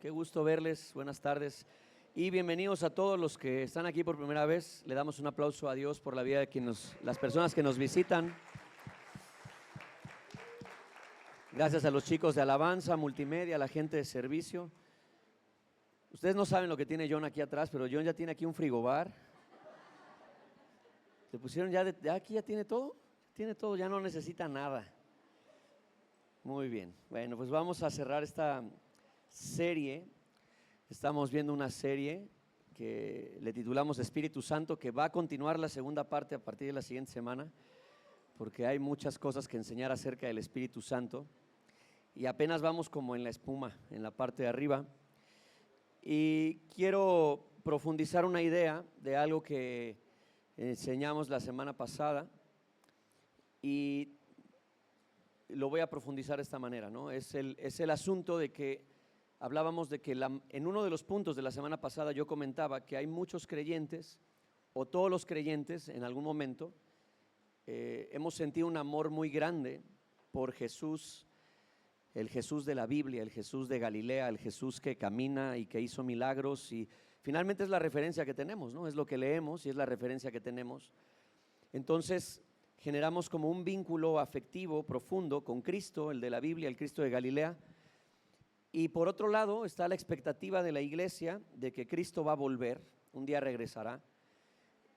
Qué gusto verles, buenas tardes y bienvenidos a todos los que están aquí por primera vez. Le damos un aplauso a Dios por la vida de las personas que nos visitan. Gracias a los chicos de alabanza, multimedia, a la gente de servicio. Ustedes no saben lo que tiene John aquí atrás, pero John ya tiene aquí un frigobar. Le pusieron ya aquí ya tiene todo, ya no necesita nada. Muy bien, bueno, pues vamos a cerrar esta serie. Estamos viendo una serie que le titulamos Espíritu Santo, que va a continuar la segunda parte a partir de la siguiente semana, porque hay muchas cosas que enseñar acerca del Espíritu Santo y apenas vamos como en la espuma, en la parte de arriba. Y quiero profundizar una idea de algo que enseñamos la semana pasada y lo voy a profundizar de esta manera, ¿no? Es el asunto de que hablábamos de que en uno de los puntos de la semana pasada yo comentaba que hay muchos creyentes, o todos los creyentes en algún momento, hemos sentido un amor muy grande por Jesús, el Jesús de la Biblia, el Jesús de Galilea, el Jesús que camina y que hizo milagros, y finalmente es la referencia que tenemos, ¿no? Es lo que leemos y es la referencia que tenemos. Entonces generamos como un vínculo afectivo profundo con Cristo, el de la Biblia, el Cristo de Galilea. Y por otro lado está la expectativa de la iglesia de que Cristo va a volver, un día regresará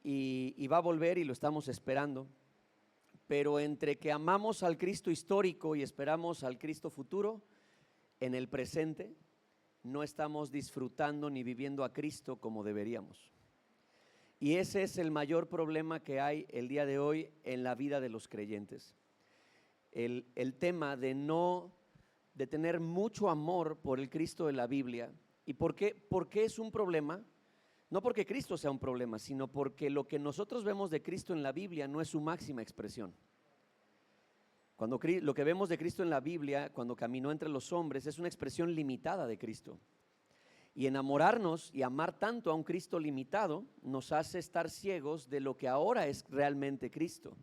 y va a volver y lo estamos esperando. Pero entre que amamos al Cristo histórico y esperamos al Cristo futuro, en el presente no estamos disfrutando ni viviendo a Cristo como deberíamos. Y ese es el mayor problema que hay el día de hoy en la vida de los creyentes. El tema de tener mucho amor por el Cristo de la Biblia. ¿Y por qué es un problema? No porque Cristo sea un problema, sino porque lo que nosotros vemos de Cristo en la Biblia no es su máxima expresión. Lo que vemos de Cristo en la Biblia, cuando caminó entre los hombres, es una expresión limitada de Cristo. Y enamorarnos y amar tanto a un Cristo limitado nos hace estar ciegos de lo que ahora es realmente Cristo,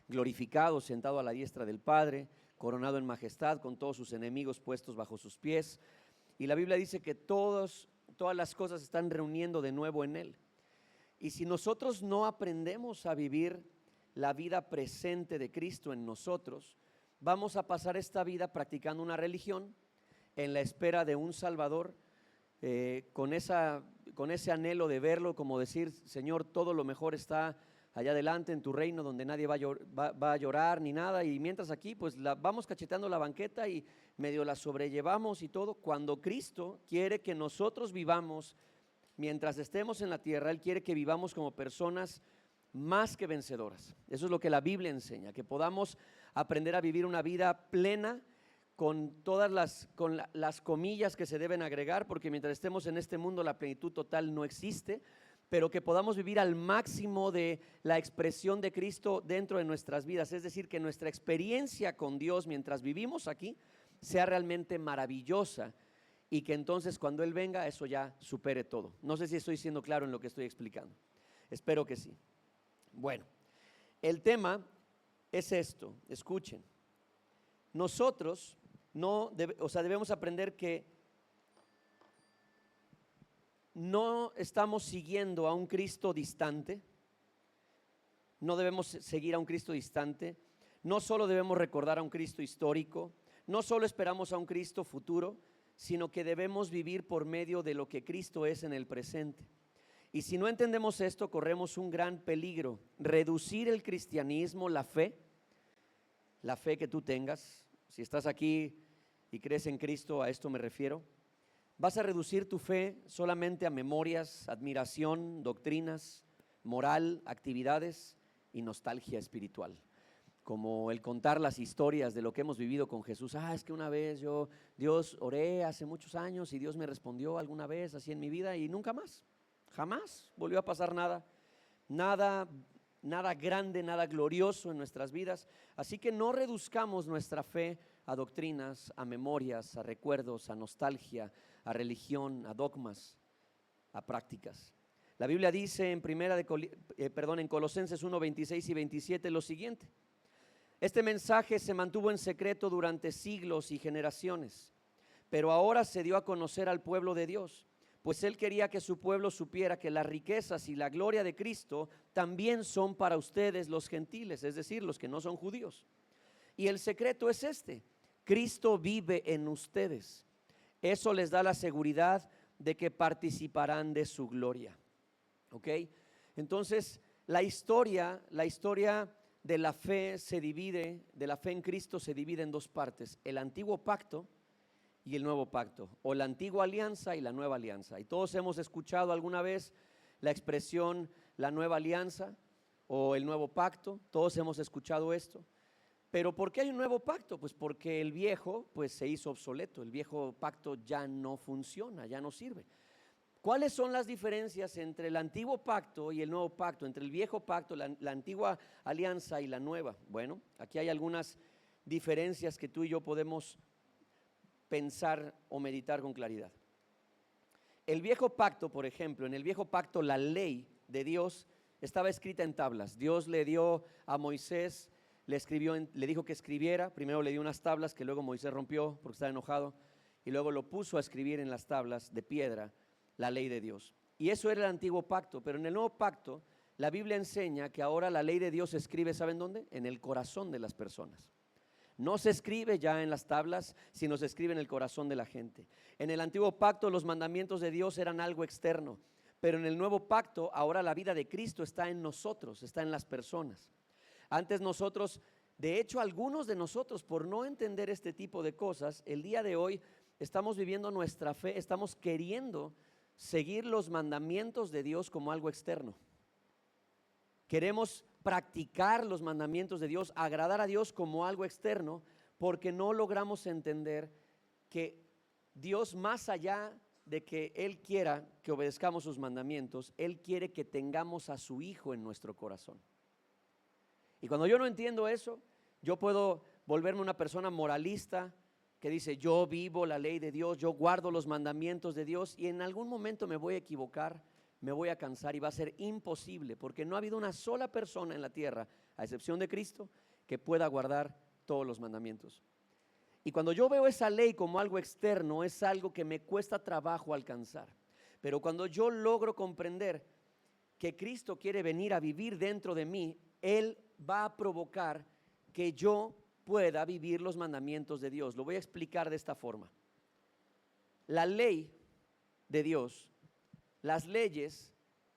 glorificado, sentado a la diestra del Padre, coronado en majestad, con todos sus enemigos puestos bajo sus pies. Y la Biblia dice que todas las cosas están reuniendo de nuevo en Él. Y si nosotros no aprendemos a vivir la vida presente de Cristo en nosotros, vamos a pasar esta vida practicando una religión en la espera de un Salvador, con ese anhelo de verlo, como decir: Señor, todo lo mejor está allá adelante en tu reino, donde nadie va a llorar ni nada, y mientras aquí pues vamos cacheteando la banqueta y medio la sobrellevamos y todo, cuando Cristo quiere que nosotros vivamos, mientras estemos en la tierra, Él quiere que vivamos como personas más que vencedoras. Eso es lo que la Biblia enseña, que podamos aprender a vivir una vida plena, con todas las comillas que se deben agregar, porque mientras estemos en este mundo la plenitud total no existe, pero que podamos vivir al máximo de la expresión de Cristo dentro de nuestras vidas, es decir, que nuestra experiencia con Dios mientras vivimos aquí sea realmente maravillosa, y que entonces cuando Él venga eso ya supere todo. No sé si estoy siendo claro en lo que estoy explicando, espero que sí. Bueno, el tema es esto, escuchen. Nosotros debemos aprender que no estamos siguiendo a un Cristo distante, no debemos seguir a un Cristo distante, no solo debemos recordar a un Cristo histórico, no solo esperamos a un Cristo futuro, sino que debemos vivir por medio de lo que Cristo es en el presente. Y si no entendemos esto, corremos un gran peligro: reducir el cristianismo, la fe que tú tengas. Si estás aquí y crees en Cristo, a esto me refiero. Vas a reducir tu fe solamente a memorias, admiración, doctrinas, moral, actividades y nostalgia espiritual, como el contar las historias de lo que hemos vivido con Jesús. Es que una vez Dios oré hace muchos años y Dios me respondió alguna vez así en mi vida, y nunca más, jamás volvió a pasar nada grande, nada glorioso en nuestras vidas. Así que no reduzcamos nuestra fe a doctrinas, a memorias, a recuerdos, a nostalgia, a religión, a dogmas, a prácticas. La Biblia dice en Colosenses 1, 26 y 27 lo siguiente: este mensaje se mantuvo en secreto durante siglos y generaciones, pero ahora se dio a conocer al pueblo de Dios, pues Él quería que su pueblo supiera que las riquezas y la gloria de Cristo también son para ustedes los gentiles, es decir, los que no son judíos. Y el secreto es este: Cristo vive en ustedes. Eso les da la seguridad de que participarán de su gloria. ¿Ok? Entonces, la historia de la fe de la fe en Cristo se divide en dos partes: el antiguo pacto y el nuevo pacto, o la antigua alianza y la nueva alianza. Y todos hemos escuchado alguna vez la expresión la nueva alianza o el nuevo pacto, todos hemos escuchado esto. Pero ¿por qué hay un nuevo pacto? Pues porque el viejo pues se hizo obsoleto, el viejo pacto ya no funciona, ya no sirve. ¿Cuáles son las diferencias entre el antiguo pacto y el nuevo pacto, entre el viejo pacto, la antigua alianza y la nueva? Bueno, aquí hay algunas diferencias que tú y yo podemos pensar o meditar con claridad. El viejo pacto, por ejemplo, en el viejo pacto la ley de Dios estaba escrita en tablas. Dios le dio a Moisés, le dijo que escribiera. Primero le dio unas tablas que luego Moisés rompió porque estaba enojado, y luego lo puso a escribir en las tablas de piedra la ley de Dios. Y eso era el antiguo pacto. Pero en el nuevo pacto la Biblia enseña que ahora la ley de Dios se escribe, ¿saben dónde? En el corazón de las personas. No se escribe ya en las tablas, sino se escribe en el corazón de la gente. En el antiguo pacto los mandamientos de Dios eran algo externo, pero en el nuevo pacto ahora la vida de Cristo está en nosotros, está en las personas. Antes nosotros, de hecho algunos de nosotros, por no entender este tipo de cosas, el día de hoy estamos viviendo nuestra fe, estamos queriendo seguir los mandamientos de Dios como algo externo. Queremos practicar los mandamientos de Dios, agradar a Dios como algo externo, porque no logramos entender que Dios, más allá de que Él quiera que obedezcamos sus mandamientos, Él quiere que tengamos a su Hijo en nuestro corazón. Y cuando yo no entiendo eso, yo puedo volverme una persona moralista que dice: yo vivo la ley de Dios, yo guardo los mandamientos de Dios, y en algún momento me voy a equivocar, me voy a cansar y va a ser imposible, porque no ha habido una sola persona en la tierra, a excepción de Cristo, que pueda guardar todos los mandamientos. Y cuando yo veo esa ley como algo externo, es algo que me cuesta trabajo alcanzar. Pero cuando yo logro comprender que Cristo quiere venir a vivir dentro de mí, Él va a provocar que yo pueda vivir los mandamientos de Dios. Lo voy a explicar de esta forma. La ley de Dios, las leyes,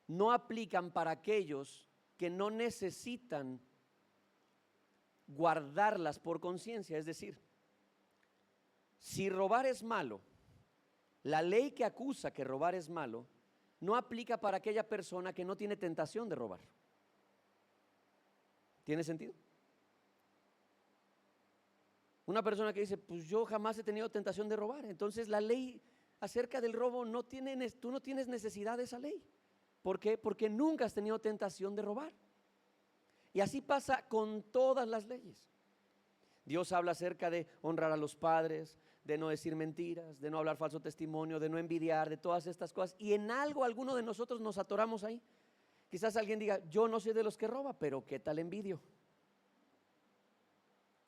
no aplican para aquellos que no necesitan guardarlas por conciencia. Es decir, si robar es malo, la ley que acusa que robar es malo no aplica para aquella persona que no tiene tentación de robar. ¿Tiene sentido? Una persona que dice: pues yo jamás he tenido tentación de robar, entonces la ley acerca del robo tú no tienes necesidad de esa ley. ¿Por qué? Porque nunca has tenido tentación de robar. Y así pasa con todas las leyes. Dios habla acerca de honrar a los padres, de no decir mentiras, de no hablar falso testimonio, de no envidiar, de todas estas cosas. Y en algo alguno de nosotros nos atoramos ahí. Quizás alguien diga: yo no soy de los que roba, pero ¿qué tal envidio?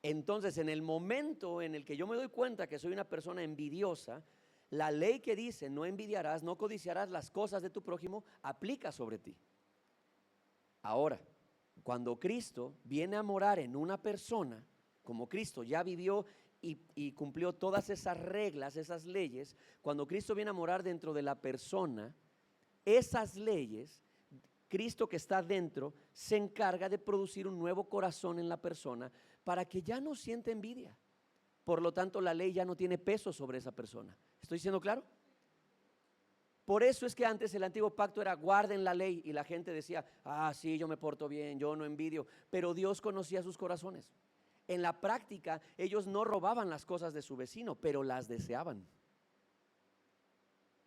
Entonces, en el momento en el que yo me doy cuenta que soy una persona envidiosa, la ley que dice: no envidiarás, no codiciarás las cosas de tu prójimo, aplica sobre ti. Ahora, cuando Cristo viene a morar en una persona, como Cristo ya vivió y cumplió todas esas reglas, esas leyes, cuando Cristo viene a morar dentro de la persona, esas leyes, Cristo que está dentro se encarga de producir un nuevo corazón en la persona para que ya no sienta envidia. Por lo tanto, la ley ya no tiene peso sobre esa persona. ¿Estoy siendo claro? Por eso es que antes el antiguo pacto era: guarden la ley, y la gente decía: ah, sí, yo me porto bien, yo no envidio. Pero Dios conocía sus corazones. En la práctica, ellos no robaban las cosas de su vecino, pero las deseaban.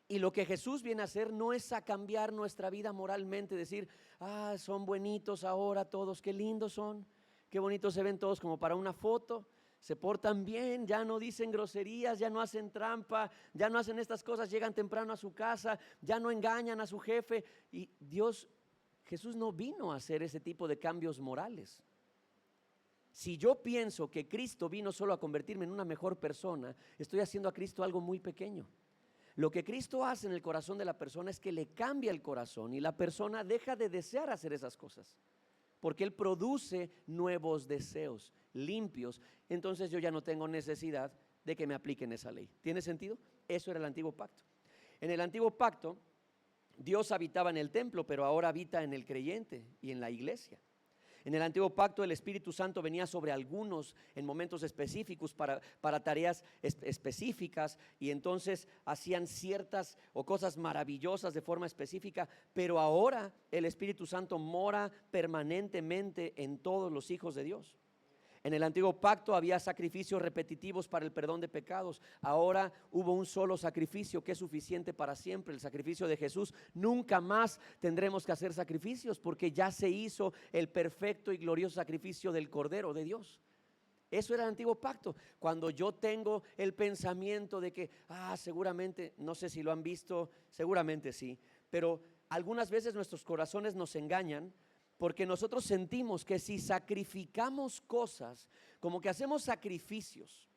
Y lo que Jesús viene a hacer no es a cambiar nuestra vida moralmente, decir: ah, son buenitos ahora todos, qué lindos son, qué bonitos se ven todos como para una foto, se portan bien, ya no dicen groserías, ya no hacen trampa, ya no hacen estas cosas, llegan temprano a su casa, ya no engañan a su jefe. Y Jesús no vino a hacer ese tipo de cambios morales. Si yo pienso que Cristo vino solo a convertirme en una mejor persona, estoy haciendo a Cristo algo muy pequeño. Lo que Cristo hace en el corazón de la persona es que le cambia el corazón y la persona deja de desear hacer esas cosas, porque Él produce nuevos deseos limpios. Entonces yo ya no tengo necesidad de que me apliquen esa ley. ¿Tiene sentido? Eso era el antiguo pacto. En el antiguo pacto, Dios habitaba en el templo, pero ahora habita en el creyente y en la iglesia. En el antiguo pacto el Espíritu Santo venía sobre algunos en momentos específicos para tareas específicas, y entonces hacían ciertas o cosas maravillosas de forma específica, pero ahora el Espíritu Santo mora permanentemente en todos los hijos de Dios. En el antiguo pacto había sacrificios repetitivos para el perdón de pecados. Ahora hubo un solo sacrificio que es suficiente para siempre, el sacrificio de Jesús. Nunca más tendremos que hacer sacrificios porque ya se hizo el perfecto y glorioso sacrificio del Cordero de Dios. Eso era el antiguo pacto. Cuando yo tengo el pensamiento de que, seguramente, no sé si lo han visto, seguramente sí, pero algunas veces nuestros corazones nos engañan, porque nosotros sentimos que si sacrificamos cosas, como que hacemos sacrificios.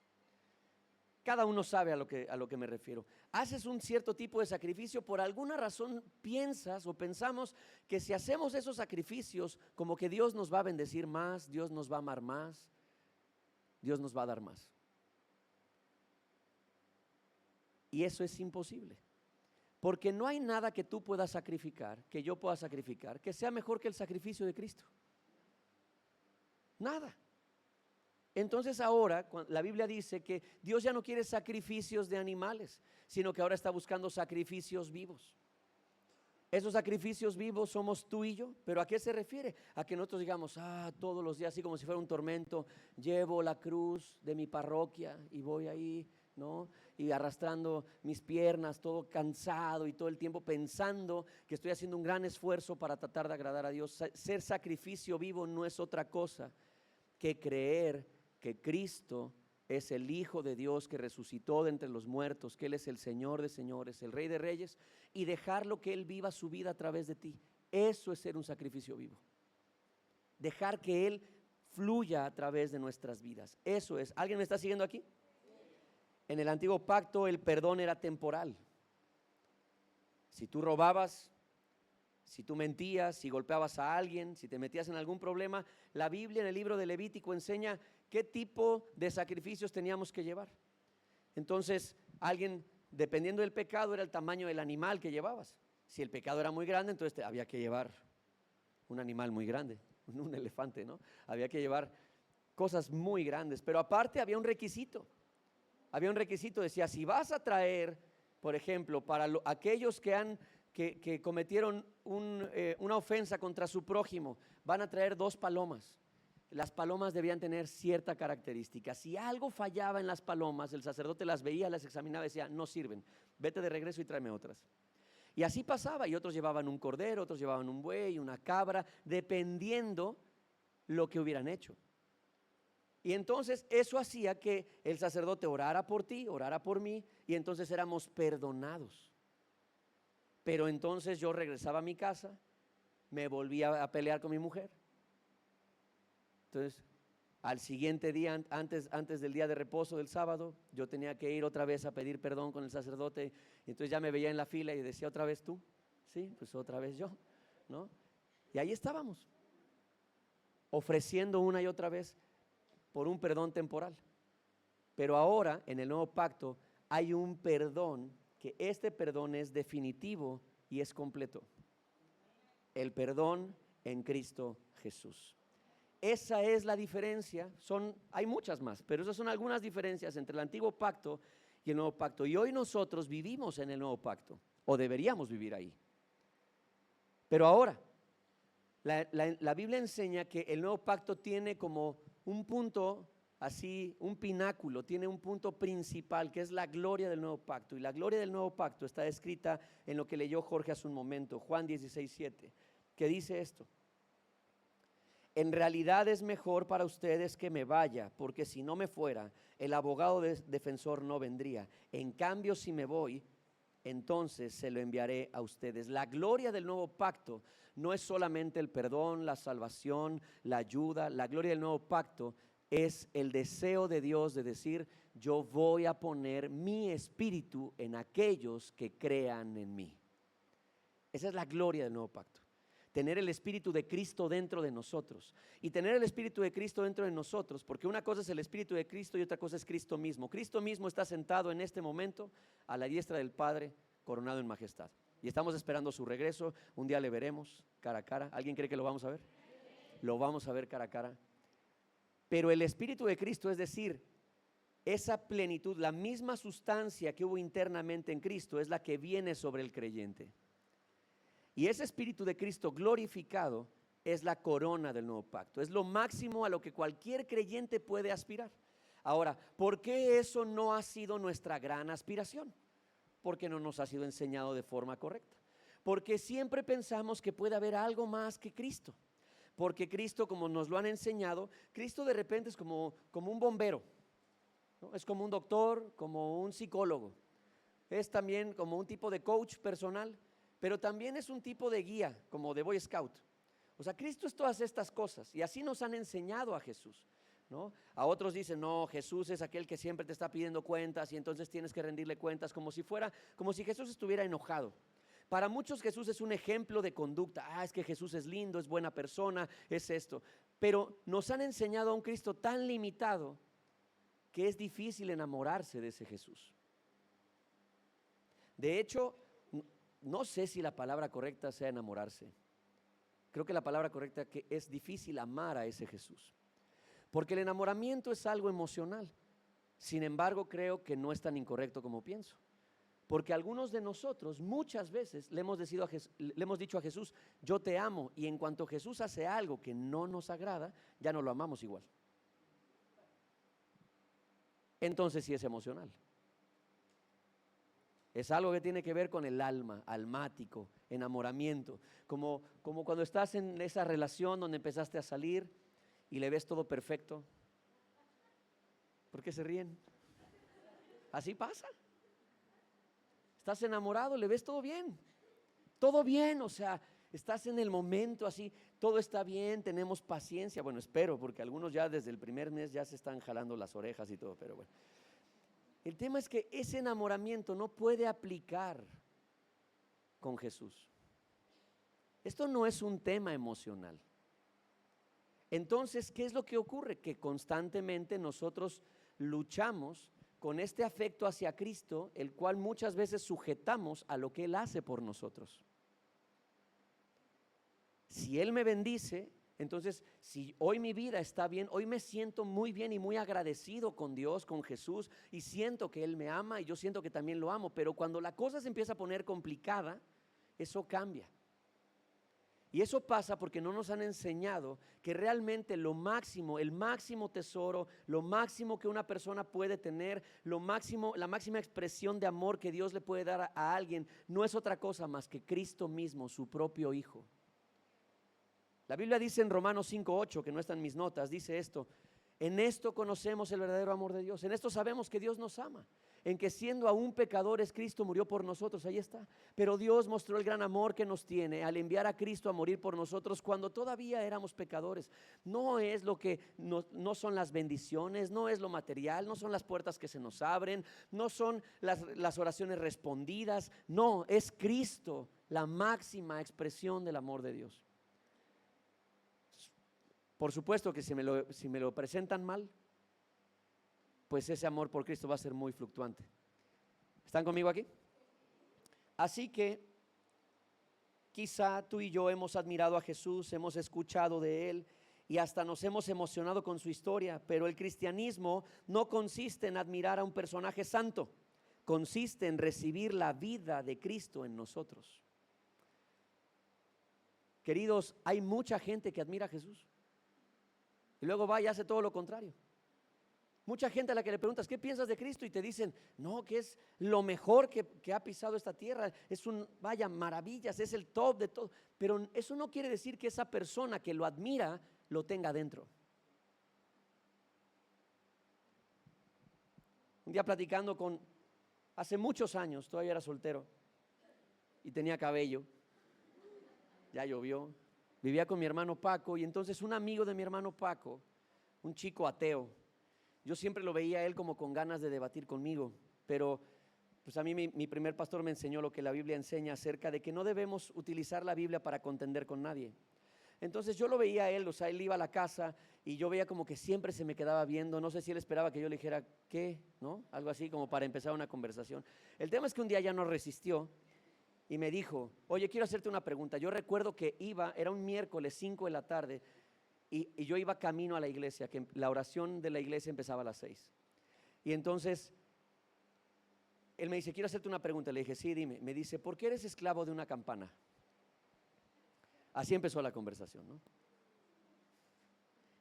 Cada uno sabe a lo que me refiero. Haces un cierto tipo de sacrificio, por alguna razón piensas o pensamos que si hacemos esos sacrificios, como que Dios nos va a bendecir más, Dios nos va a amar más, Dios nos va a dar más. Y eso es imposible. Porque no hay nada que tú puedas sacrificar, que yo pueda sacrificar, que sea mejor que el sacrificio de Cristo. Nada. Entonces ahora la Biblia dice que Dios ya no quiere sacrificios de animales, sino que ahora está buscando sacrificios vivos. Esos sacrificios vivos somos tú y yo. ¿Pero a qué se refiere? A que nosotros digamos, todos los días, así como si fuera un tormento, llevo la cruz de mi parroquia y voy ahí, ¿no? Y arrastrando mis piernas, todo cansado y todo el tiempo pensando que estoy haciendo un gran esfuerzo para tratar de agradar a Dios. Ser sacrificio vivo no es otra cosa que creer que Cristo es el Hijo de Dios que resucitó de entre los muertos, que Él es el Señor de señores, el Rey de reyes, y dejarlo que Él viva su vida a través de ti. Eso es ser un sacrificio vivo. Dejar que Él fluya a través de nuestras vidas. Eso es. ¿Alguien me está siguiendo aquí? En el antiguo pacto el perdón era temporal. Si tú robabas, si tú mentías, si golpeabas a alguien, si te metías en algún problema, la Biblia en el libro de Levítico enseña qué tipo de sacrificios teníamos que llevar. Entonces, alguien, dependiendo del pecado, era el tamaño del animal que llevabas. Si el pecado era muy grande, entonces había que llevar un animal muy grande, un elefante, ¿no? Había que llevar cosas muy grandes, pero aparte había un requisito. Había un requisito, decía, si vas a traer, por ejemplo, para aquellos que cometieron una ofensa contra su prójimo, van a traer 2 palomas. Las palomas debían tener cierta característica. Si algo fallaba en las palomas, el sacerdote las veía, las examinaba y decía, no sirven, vete de regreso y tráeme otras. Y así pasaba, y otros llevaban un cordero, otros llevaban un buey, una cabra, dependiendo lo que hubieran hecho. Y entonces eso hacía que el sacerdote orara por ti, orara por mí, y entonces éramos perdonados. Pero entonces yo regresaba a mi casa, me volvía a pelear con mi mujer. Entonces, al siguiente día, antes del día de reposo del sábado, yo tenía que ir otra vez a pedir perdón con el sacerdote. Y entonces ya me veía en la fila y decía, ¿otra vez tú? Sí, pues otra vez yo, ¿no? Y ahí estábamos, ofreciendo una y otra vez por un perdón temporal. Pero ahora, en el nuevo pacto, hay un perdón, que este perdón es definitivo y es completo. El perdón en Cristo Jesús. Esa es la diferencia. Hay muchas más, pero esas son algunas diferencias entre el antiguo pacto y el nuevo pacto. Y hoy nosotros vivimos en el nuevo pacto, o deberíamos vivir ahí. Pero ahora, la Biblia enseña que el nuevo pacto tiene como un punto, así, un pináculo, tiene un punto principal que es la gloria del nuevo pacto. Y la gloria del nuevo pacto está escrita en lo que leyó Jorge hace un momento, Juan 16:7, que dice esto: en realidad es mejor para ustedes que me vaya, porque si no me fuera, el abogado defensor no vendría. En cambio, si me voy, entonces se lo enviaré a ustedes. La gloria del nuevo pacto no es solamente el perdón, la salvación, la ayuda. La gloria del nuevo pacto es el deseo de Dios de decir: yo voy a poner mi espíritu en aquellos que crean en mí. Esa es la gloria del nuevo pacto. Tener el Espíritu de Cristo dentro de nosotros. Y tener el Espíritu de Cristo dentro de nosotros, porque una cosa es el Espíritu de Cristo y otra cosa es Cristo mismo. Cristo mismo está sentado en este momento a la diestra del Padre, coronado en majestad. Y estamos esperando su regreso. Un día le veremos cara a cara. ¿Alguien cree que lo vamos a ver? Lo vamos a ver cara a cara. Pero el Espíritu de Cristo, es decir, esa plenitud, la misma sustancia que hubo internamente en Cristo, es la que viene sobre el creyente. Y ese Espíritu de Cristo glorificado es la corona del nuevo pacto. Es lo máximo a lo que cualquier creyente puede aspirar. Ahora, ¿por qué eso no ha sido nuestra gran aspiración? Porque no nos ha sido enseñado de forma correcta. Porque siempre pensamos que puede haber algo más que Cristo. Porque Cristo, como nos lo han enseñado, Cristo de repente es como un bombero, ¿no? Es como un doctor, como un psicólogo. Es también como un tipo de coach personal. Pero también es un tipo de guía, como de Boy Scout. O sea, Cristo es todas estas cosas, y así nos han enseñado a Jesús, ¿no? A otros dicen: no, Jesús es aquel que siempre te está pidiendo cuentas y entonces tienes que rendirle cuentas, como si Jesús estuviera enojado. Para muchos Jesús es un ejemplo de conducta. Es que Jesús es lindo, es buena persona, es esto. Pero nos han enseñado a un Cristo tan limitado que es difícil enamorarse de ese Jesús. De hecho, no sé si la palabra correcta sea enamorarse. Creo que la palabra correcta que es difícil amar a ese Jesús. Porque el enamoramiento es algo emocional. Sin embargo, creo que no es tan incorrecto como pienso. Porque algunos de nosotros muchas veces le hemos dicho a Jesús: yo te amo. Y en cuanto Jesús hace algo que no nos agrada, ya no lo amamos igual. Entonces sí es emocional. Es algo que tiene que ver con el alma, almático, enamoramiento. Como cuando estás en esa relación donde empezaste a salir y le ves todo perfecto. ¿Por qué se ríen? Así pasa. Estás enamorado, le ves todo bien, o sea, estás en el momento así, todo está bien, tenemos paciencia. Bueno, espero, porque algunos ya desde el primer mes ya se están jalando las orejas y todo, pero bueno. El tema es que ese enamoramiento no puede aplicar con Jesús. Esto no es un tema emocional. Entonces, ¿qué es lo que ocurre? Que constantemente nosotros luchamos con este afecto hacia Cristo, el cual muchas veces sujetamos a lo que Él hace por nosotros. Si Él me bendice, entonces, si hoy mi vida está bien, hoy me siento muy bien y muy agradecido con Dios, con Jesús, y siento que Él me ama y yo siento que también lo amo. Pero cuando la cosa se empieza a poner complicada, eso cambia. Y eso pasa porque no nos han enseñado que realmente lo máximo, el máximo tesoro, lo máximo que una persona puede tener, la máxima expresión de amor que Dios le puede dar a alguien, no es otra cosa más que Cristo mismo, su propio Hijo. La Biblia dice en Romanos 5:8, que no está en mis notas, dice esto: en esto conocemos el verdadero amor de Dios, en esto sabemos que Dios nos ama, en que siendo aún pecadores Cristo murió por nosotros. Ahí está. Pero Dios mostró el gran amor que nos tiene al enviar a Cristo a morir por nosotros cuando todavía éramos pecadores. No es no son las bendiciones, no es lo material, no son las puertas que se nos abren, no son las oraciones respondidas, no, es Cristo la máxima expresión del amor de Dios. Por supuesto que si me lo presentan mal, pues ese amor por Cristo va a ser muy fluctuante. ¿Están conmigo aquí? Así que quizá tú y yo hemos admirado a Jesús, hemos escuchado de Él y hasta nos hemos emocionado con su historia, pero el cristianismo no consiste en admirar a un personaje santo, consiste en recibir la vida de Cristo en nosotros. Queridos, hay mucha gente que admira a Jesús y luego va y hace todo lo contrario. Mucha gente a la que le preguntas: ¿qué piensas de Cristo? Y te dicen: no, que es lo mejor que ha pisado esta tierra, vaya, maravillas, es el top de todo. Pero eso no quiere decir que esa persona que lo admira lo tenga dentro. Un día platicando con hace muchos años, todavía era soltero y tenía cabello, ya llovió, vivía con mi hermano Paco y entonces un amigo de mi hermano Paco, un chico ateo, yo siempre lo veía a él como con ganas de debatir conmigo, pero pues a mí mi primer pastor me enseñó lo que la Biblia enseña acerca de que no debemos utilizar la Biblia para contender con nadie. Entonces yo lo veía a él, o sea, él iba a la casa y yo veía como que siempre se me quedaba viendo, no sé si él esperaba que yo le dijera qué, ¿no? Algo así como para empezar una conversación. El tema es que un día ya no resistió y me dijo, oye, quiero hacerte una pregunta. Yo recuerdo que era un miércoles 5 de la tarde y yo iba camino a la iglesia, que la oración de la iglesia empezaba a las 6. Y entonces él me dice, quiero hacerte una pregunta. Le dije, sí, dime. Me dice, ¿por qué eres esclavo de una campana? Así empezó la conversación, ¿no?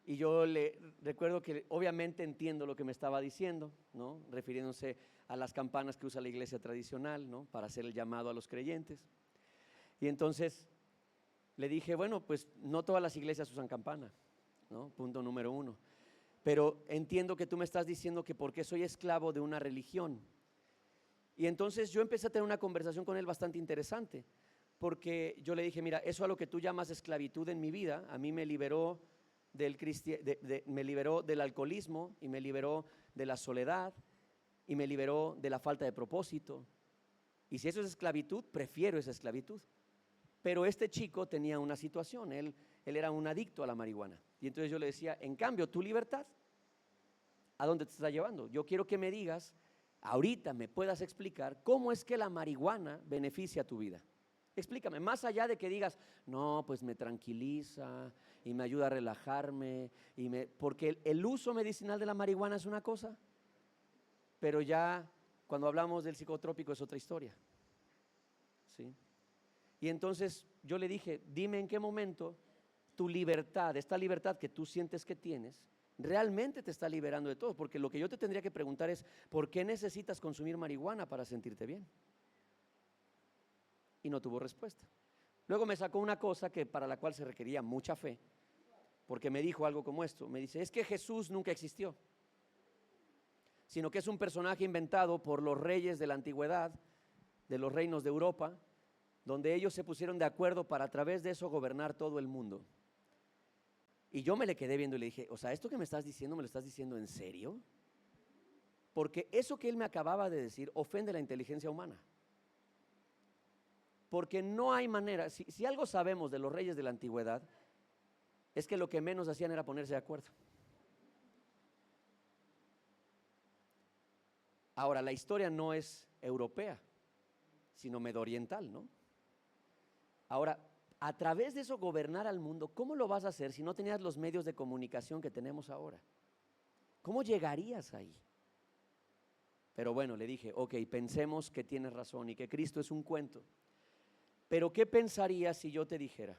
Y yo le recuerdo que obviamente entiendo lo que me estaba diciendo, ¿no? Refiriéndose a las campanas que usa la iglesia tradicional, ¿no? Para hacer el llamado a los creyentes. Y entonces le dije, bueno, pues no todas las iglesias usan campana, ¿no? Punto número 1. Pero entiendo que tú me estás diciendo que porque soy esclavo de una religión. Y entonces yo empecé a tener una conversación con él bastante interesante, porque yo le dije, mira, eso a lo que tú llamas esclavitud en mi vida, a mí me liberó me liberó del alcoholismo y me liberó de la soledad y me liberó de la falta de propósito. Y si eso es esclavitud, prefiero esa esclavitud. Pero este chico tenía una situación, él era un adicto a la marihuana. Y entonces yo le decía, en cambio, tu libertad, ¿a dónde te está llevando? Yo quiero que me digas, ahorita me puedas explicar cómo es que la marihuana beneficia tu vida. Explícame, más allá de que digas, no, pues me tranquiliza y me ayuda a relajarme, porque el uso medicinal de la marihuana es una cosa, pero ya cuando hablamos del psicotrópico es otra historia, ¿sí? Y entonces yo le dije, dime en qué momento tu libertad, esta libertad que tú sientes que tienes, realmente te está liberando de todo, porque lo que yo te tendría que preguntar es, ¿por qué necesitas consumir marihuana para sentirte bien? Y no tuvo respuesta. Luego me sacó una cosa para la cual se requería mucha fe, porque me dijo algo como esto, me dice, es que Jesús nunca existió, sino que es un personaje inventado por los reyes de la antigüedad, de los reinos de Europa, donde ellos se pusieron de acuerdo para a través de eso gobernar todo el mundo. Y yo me le quedé viendo y le dije, o sea, ¿esto que me estás diciendo, me lo estás diciendo en serio? Porque eso que él me acababa de decir ofende la inteligencia humana. Porque no hay manera, si algo sabemos de los reyes de la antigüedad, es que lo que menos hacían era ponerse de acuerdo. Ahora, la historia no es europea, sino mediooriental, ¿no? Ahora, a través de eso gobernar al mundo, ¿cómo lo vas a hacer si no tenías los medios de comunicación que tenemos ahora? ¿Cómo llegarías ahí? Pero bueno, le dije, ok, pensemos que tienes razón y que Cristo es un cuento. Pero ¿qué pensarías si yo te dijera?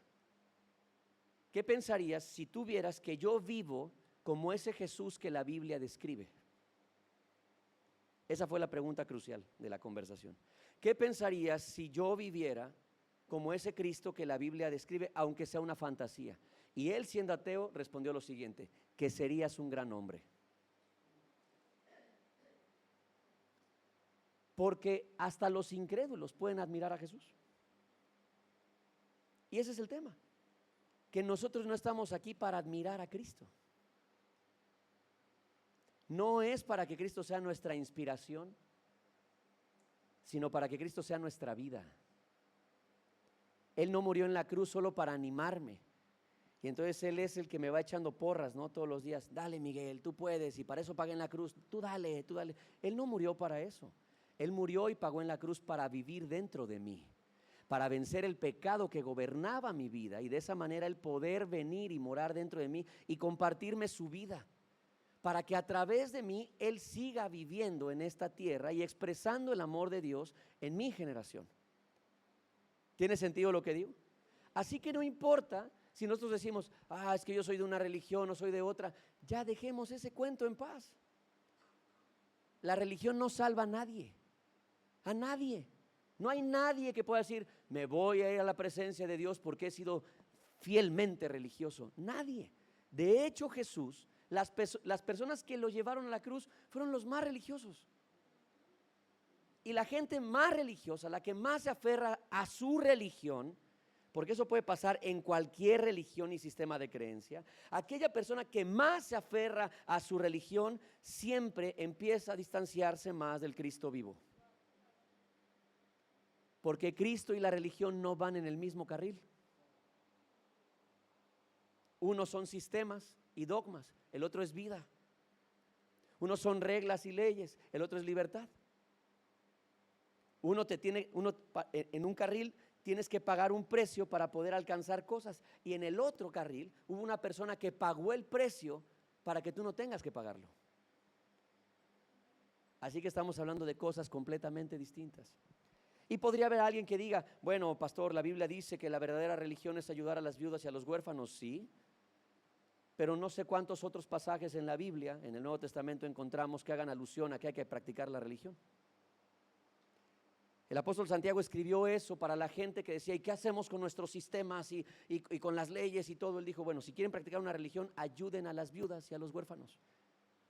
¿Qué pensarías si tú vieras que yo vivo como ese Jesús que la Biblia describe? Esa fue la pregunta crucial de la conversación. ¿Qué pensarías si yo viviera como ese Cristo que la Biblia describe, aunque sea una fantasía? Y él, siendo ateo, respondió lo siguiente, que serías un gran hombre. Porque hasta los incrédulos pueden admirar a Jesús. Y ese es el tema, que nosotros no estamos aquí para admirar a Cristo. No es para que Cristo sea nuestra inspiración, sino para que Cristo sea nuestra vida. Él no murió en la cruz solo para animarme. Y entonces Él es el que me va echando porras, ¿no? Todos los días, dale Miguel, tú puedes, y para eso pagué en la cruz, tú dale, tú dale. Él no murió para eso. Él murió y pagó en la cruz para vivir dentro de mí, para vencer el pecado que gobernaba mi vida y de esa manera el poder venir y morar dentro de mí y compartirme su vida, para que a través de mí Él siga viviendo en esta tierra y expresando el amor de Dios en mi generación. ¿Tiene sentido lo que digo? Así que no importa si nosotros decimos, es que yo soy de una religión o soy de otra, ya dejemos ese cuento en paz. La religión no salva a nadie. No hay nadie que pueda decir, me voy a ir a la presencia de Dios porque he sido fielmente religioso. Nadie. De hecho, Jesús, las personas que lo llevaron a la cruz fueron los más religiosos. Y la gente más religiosa, la que más se aferra a su religión, porque eso puede pasar en cualquier religión y sistema de creencia, aquella persona que más se aferra a su religión siempre empieza a distanciarse más del Cristo vivo. Porque Cristo y la religión no van en el mismo carril. Uno son sistemas y dogmas, el otro es vida. Uno son reglas y leyes, el otro es libertad. Uno en un carril tienes que pagar un precio para poder alcanzar cosas, y en el otro carril hubo una persona que pagó el precio para que tú no tengas que pagarlo. Así que estamos hablando de cosas completamente distintas. Y podría haber alguien que diga, bueno, pastor, la Biblia dice que la verdadera religión es ayudar a las viudas y a los huérfanos. Sí, pero no sé cuántos otros pasajes en la Biblia, en el Nuevo Testamento, encontramos que hagan alusión a que hay que practicar la religión. El apóstol Santiago escribió eso para la gente que decía, ¿y qué hacemos con nuestros sistemas y con las leyes y todo? Él dijo, bueno, si quieren practicar una religión, ayuden a las viudas y a los huérfanos.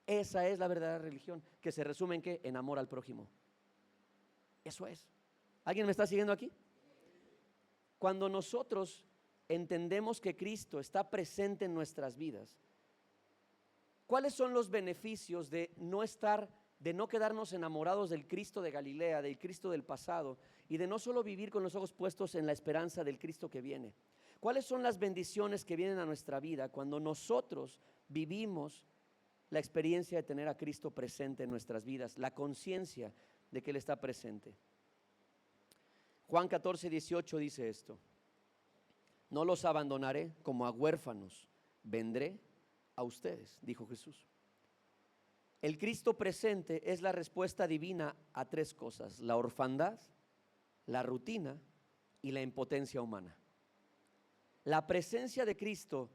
Esa es la verdadera religión, que se resume en ¿qué? En amor al prójimo. Eso es. ¿Alguien me está siguiendo aquí? Cuando nosotros entendemos que Cristo está presente en nuestras vidas, ¿cuáles son los beneficios de no quedarnos enamorados del Cristo de Galilea, del Cristo del pasado, y de no solo vivir con los ojos puestos en la esperanza del Cristo que viene? ¿Cuáles son las bendiciones que vienen a nuestra vida cuando nosotros vivimos la experiencia de tener a Cristo presente en nuestras vidas, la conciencia de que Él está presente? Juan 14:18 dice esto: no los abandonaré como a huérfanos, vendré a ustedes, dijo Jesús. El Cristo presente es la respuesta divina a tres cosas: la orfandad, la rutina y la impotencia humana. La presencia de Cristo,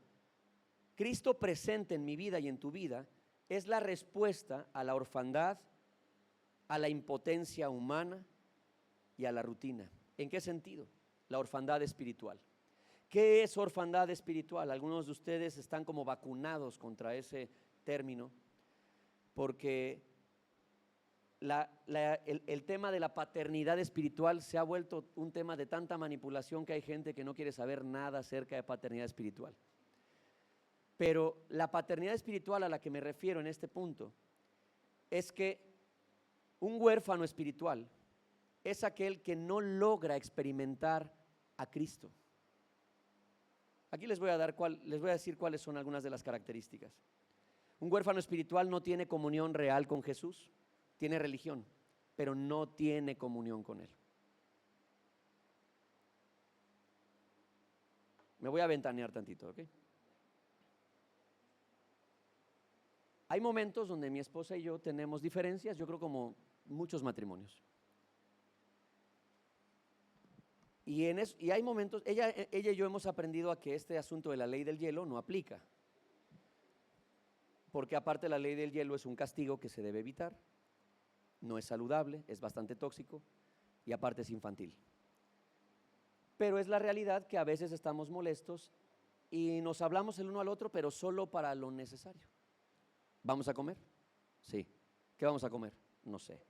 Cristo presente en mi vida y en tu vida, es la respuesta a la orfandad, a la impotencia humana y a la rutina. ¿En qué sentido? La orfandad espiritual. ¿Qué es orfandad espiritual? Algunos de ustedes están como vacunados contra ese término, porque el tema de la paternidad espiritual se ha vuelto un tema de tanta manipulación que hay gente que no quiere saber nada acerca de paternidad espiritual. Pero la paternidad espiritual a la que me refiero en este punto es que un huérfano espiritual es aquel que no logra experimentar a Cristo. Aquí les voy a decir cuáles son algunas de las características. Un huérfano espiritual no tiene comunión real con Jesús, tiene religión, pero no tiene comunión con Él. Me voy a ventanear tantito, ¿ok? Hay momentos donde mi esposa y yo tenemos diferencias, yo creo como muchos matrimonios. Y hay momentos, ella y yo hemos aprendido a que este asunto de la ley del hielo no aplica. Porque aparte la ley del hielo es un castigo que se debe evitar, no es saludable, es bastante tóxico y aparte es infantil. Pero es la realidad que a veces estamos molestos y nos hablamos el uno al otro, pero solo para lo necesario. ¿Vamos a comer? Sí. ¿Qué vamos a comer? No sé.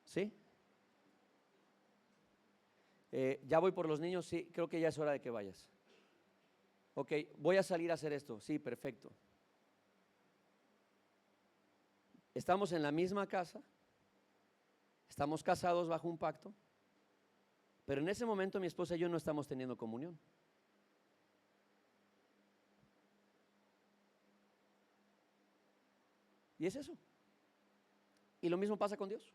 ¿Sí? ¿Ya voy por los niños? Sí, creo que ya es hora de que vayas. Ok, voy a salir a hacer esto. Sí, perfecto. Estamos en la misma casa, estamos casados bajo un pacto, pero en ese momento mi esposa y yo no estamos teniendo comunión. Y es eso. Y lo mismo pasa con Dios.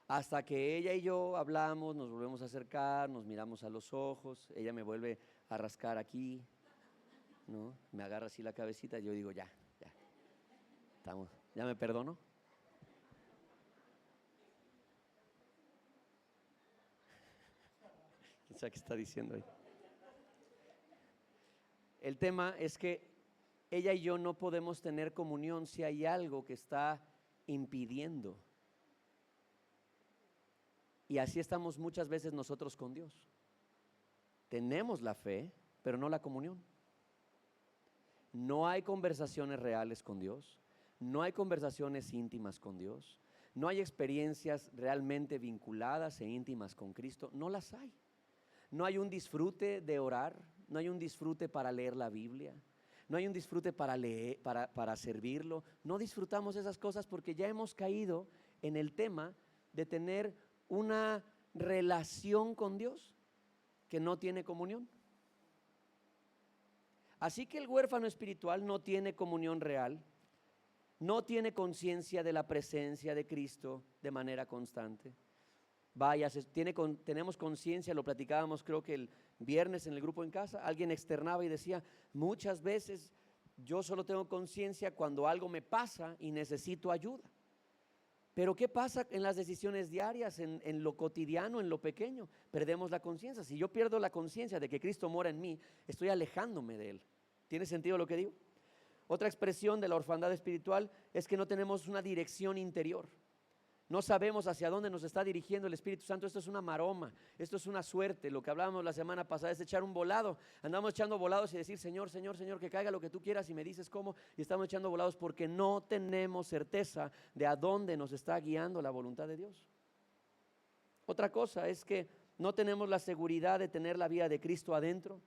Hasta que ella y yo hablamos, nos volvemos a acercar, nos miramos a los ojos, ella me vuelve a rascar aquí, ¿no? Me agarra así la cabecita y yo digo, ya estamos, ya me perdono. ¿Quién sabe qué está diciendo ahí? El tema es que ella y yo no podemos tener comunión si hay algo que está impidiendo. Y así estamos muchas veces nosotros con Dios. Tenemos la fe, pero no la comunión. No hay conversaciones reales con Dios. no hay conversaciones íntimas con Dios, no hay experiencias realmente vinculadas e íntimas con Cristo, no las hay. No hay un disfrute de orar, no hay un disfrute para leer la Biblia, no hay un disfrute para leer, para servirlo. No disfrutamos esas cosas porque ya hemos caído en el tema de tener una relación con Dios que no tiene comunión. Así que el huérfano espiritual no tiene comunión real, no tiene conciencia de la presencia de Cristo de manera constante. Vaya, tenemos conciencia, lo platicábamos creo que el viernes en el grupo en casa, alguien externaba y decía, muchas veces yo solo tengo conciencia cuando algo me pasa y necesito ayuda. Pero ¿qué pasa en las decisiones diarias, en lo cotidiano, en lo pequeño? Perdemos la conciencia. Si yo pierdo la conciencia de que Cristo mora en mí, estoy alejándome de Él. ¿Tiene sentido lo que digo? Otra expresión de la orfandad espiritual es que no tenemos una dirección interior. No sabemos hacia dónde nos está dirigiendo el Espíritu Santo. Esto es una maroma, esto es una suerte. Lo que hablábamos la semana pasada es echar un volado. Andamos echando volados y decir, Señor, Señor, Señor, que caiga lo que tú quieras y me dices cómo. Y estamos echando volados porque no tenemos certeza de a dónde nos está guiando la voluntad de Dios. Otra cosa es que no tenemos la seguridad de tener la vida de Cristo adentro.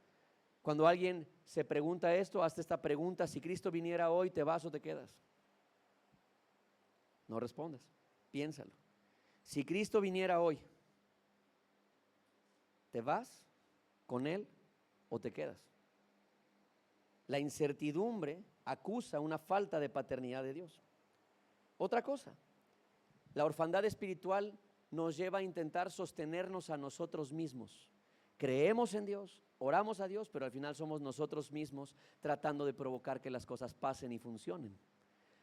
Cuando alguien se pregunta esto, hazte esta pregunta: si Cristo viniera hoy, ¿te vas o te quedas? No respondas. Piénsalo. Si Cristo viniera hoy, ¿te vas con Él o te quedas? La incertidumbre acusa una falta de paternidad de Dios. Otra cosa, la orfandad espiritual nos lleva a intentar sostenernos a nosotros mismos. Creemos en Dios, oramos a Dios, pero al final somos nosotros mismos tratando de provocar que las cosas pasen y funcionen.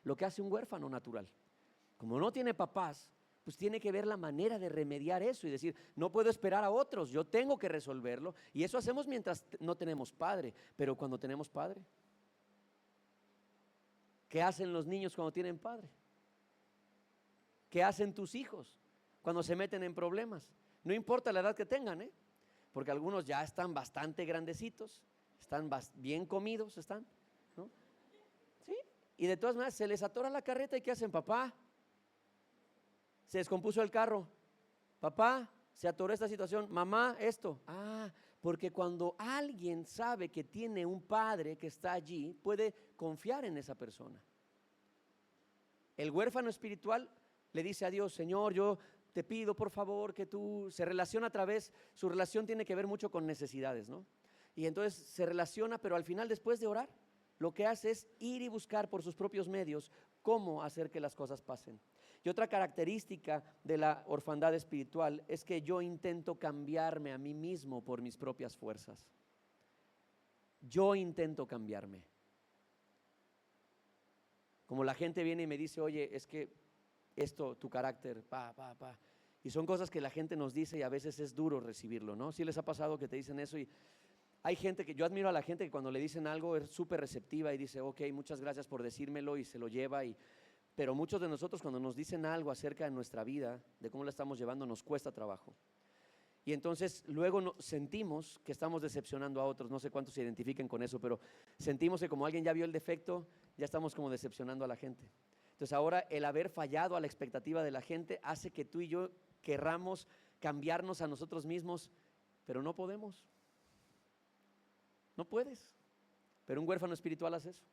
Lo que hace un huérfano natural. Como no tiene papás, pues tiene que ver la manera de remediar eso y decir, no puedo esperar a otros, yo tengo que resolverlo. Y eso hacemos mientras no tenemos padre. Pero cuando tenemos padre, ¿qué hacen los niños cuando tienen padre? ¿Qué hacen tus hijos cuando se meten en problemas? No importa la edad que tengan, porque algunos ya están bastante grandecitos, están bien comidos, están, ¿no? Sí, y de todas maneras se les atora la carreta. ¿Y qué hacen? Papá, se descompuso el carro. Papá, se atoró esta situación. Mamá, esto. Porque cuando alguien sabe que tiene un padre que está allí, puede confiar en esa persona. El huérfano espiritual le dice a Dios, Señor, yo te pido por favor que tú, se relaciona su relación tiene que ver mucho con necesidades, ¿no? Y entonces se relaciona, pero al final, después de orar, lo que hace es ir y buscar por sus propios medios cómo hacer que las cosas pasen. Y otra característica de la orfandad espiritual es que yo intento cambiarme a mí mismo por mis propias fuerzas. Yo intento cambiarme. Como la gente viene y me dice, oye, es que esto, tu carácter, y son cosas que la gente nos dice y a veces es duro recibirlo, ¿no? ¿Sí les ha pasado que te dicen eso? Y hay gente que, yo admiro a la gente que cuando le dicen algo es súper receptiva y dice, ok, muchas gracias por decírmelo, y se lo lleva. Pero muchos de nosotros, cuando nos dicen algo acerca de nuestra vida, de cómo la estamos llevando, nos cuesta trabajo. Y entonces luego sentimos que estamos decepcionando a otros. No sé cuántos se identifiquen con eso, pero sentimos que como alguien ya vio el defecto, ya estamos como decepcionando a la gente. Entonces ahora el haber fallado a la expectativa de la gente hace que tú y yo querramos cambiarnos a nosotros mismos, pero no podemos. No puedes. Pero un huérfano espiritual hace eso.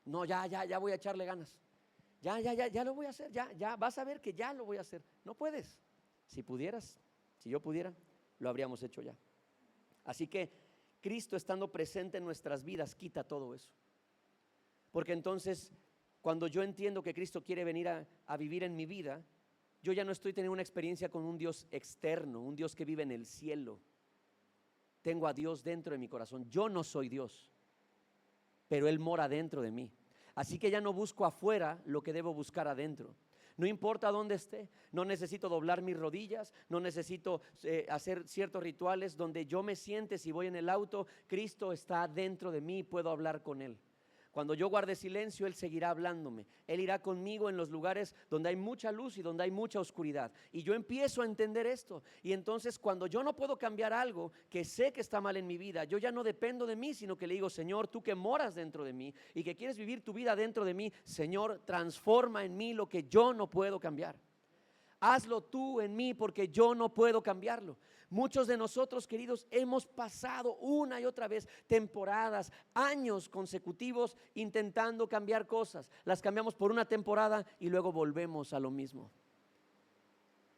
No, ya voy a echarle ganas. Ya lo voy a hacer, ya vas a ver que ya lo voy a hacer. No puedes. Si pudieras, si yo pudiera, lo habríamos hecho ya. Así que Cristo, estando presente en nuestras vidas, quita todo eso. Porque entonces, cuando yo entiendo que Cristo quiere venir a vivir en mi vida, yo ya no estoy teniendo una experiencia con un Dios externo, un Dios que vive en el cielo. Tengo a Dios dentro de mi corazón. Yo no soy Dios, pero Él mora dentro de mí. Así que ya no busco afuera lo que debo buscar adentro. No importa dónde esté, no necesito doblar mis rodillas, no necesito hacer ciertos rituales. Donde yo me siente, si voy en el auto, Cristo está dentro de mí y puedo hablar con Él. Cuando yo guarde silencio, Él seguirá hablándome. Él irá conmigo en los lugares donde hay mucha luz y donde hay mucha oscuridad. Y yo empiezo a entender esto. Y entonces cuando yo no puedo cambiar algo que sé que está mal en mi vida, yo ya no dependo de mí, sino que le digo: Señor, tú que moras dentro de mí y que quieres vivir tu vida dentro de mí, Señor, transforma en mí lo que yo no puedo cambiar. Hazlo tú en mí, porque yo no puedo cambiarlo. Muchos de nosotros, queridos, hemos pasado una y otra vez temporadas, años consecutivos intentando cambiar cosas. Las cambiamos por una temporada y luego volvemos a lo mismo.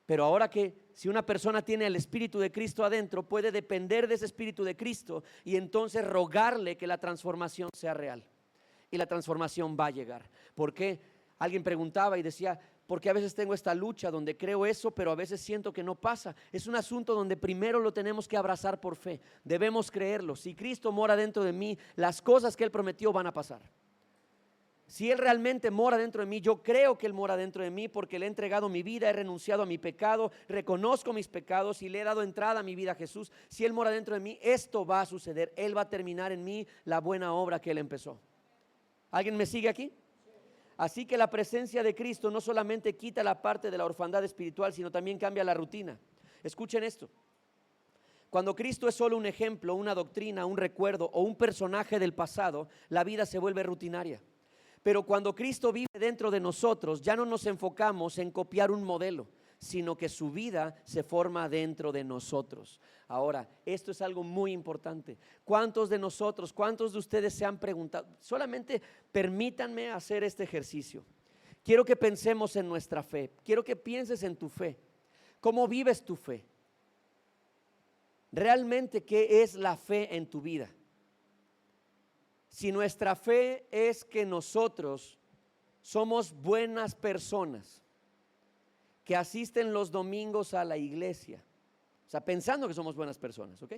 Pero ahora que si una persona tiene el Espíritu de Cristo adentro, puede depender de ese Espíritu de Cristo y entonces rogarle que la transformación sea real. Y la transformación va a llegar. ¿Por qué? Alguien preguntaba y decía: porque a veces tengo esta lucha donde creo eso, pero a veces siento que no pasa. Es un asunto donde primero lo tenemos que abrazar por fe. Debemos creerlo. Si Cristo mora dentro de mí, las cosas que Él prometió van a pasar. Si Él realmente mora dentro de mí, yo creo que Él mora dentro de mí, porque le he entregado mi vida, he renunciado a mi pecado, reconozco mis pecados y le he dado entrada a mi vida a Jesús. Si Él mora dentro de mí, esto va a suceder. Él va a terminar en mí la buena obra que Él empezó. ¿Alguien me sigue aquí? Así que la presencia de Cristo no solamente quita la parte de la orfandad espiritual, sino también cambia la rutina. Escuchen esto: cuando Cristo es solo un ejemplo, una doctrina, un recuerdo o un personaje del pasado, la vida se vuelve rutinaria. Pero cuando Cristo vive dentro de nosotros, ya no nos enfocamos en copiar un modelo, sino que su vida se forma dentro de nosotros. Ahora, esto es algo muy importante. ¿Cuántos de nosotros, cuántos de ustedes se han preguntado? Solamente permítanme hacer este ejercicio. Quiero que pensemos en nuestra fe. Quiero que pienses en tu fe. ¿Cómo vives tu fe? ¿Realmente qué es la fe en tu vida? Si nuestra fe es que nosotros somos buenas personas, que asisten los domingos a la iglesia, o sea, pensando que somos buenas personas, ¿ok?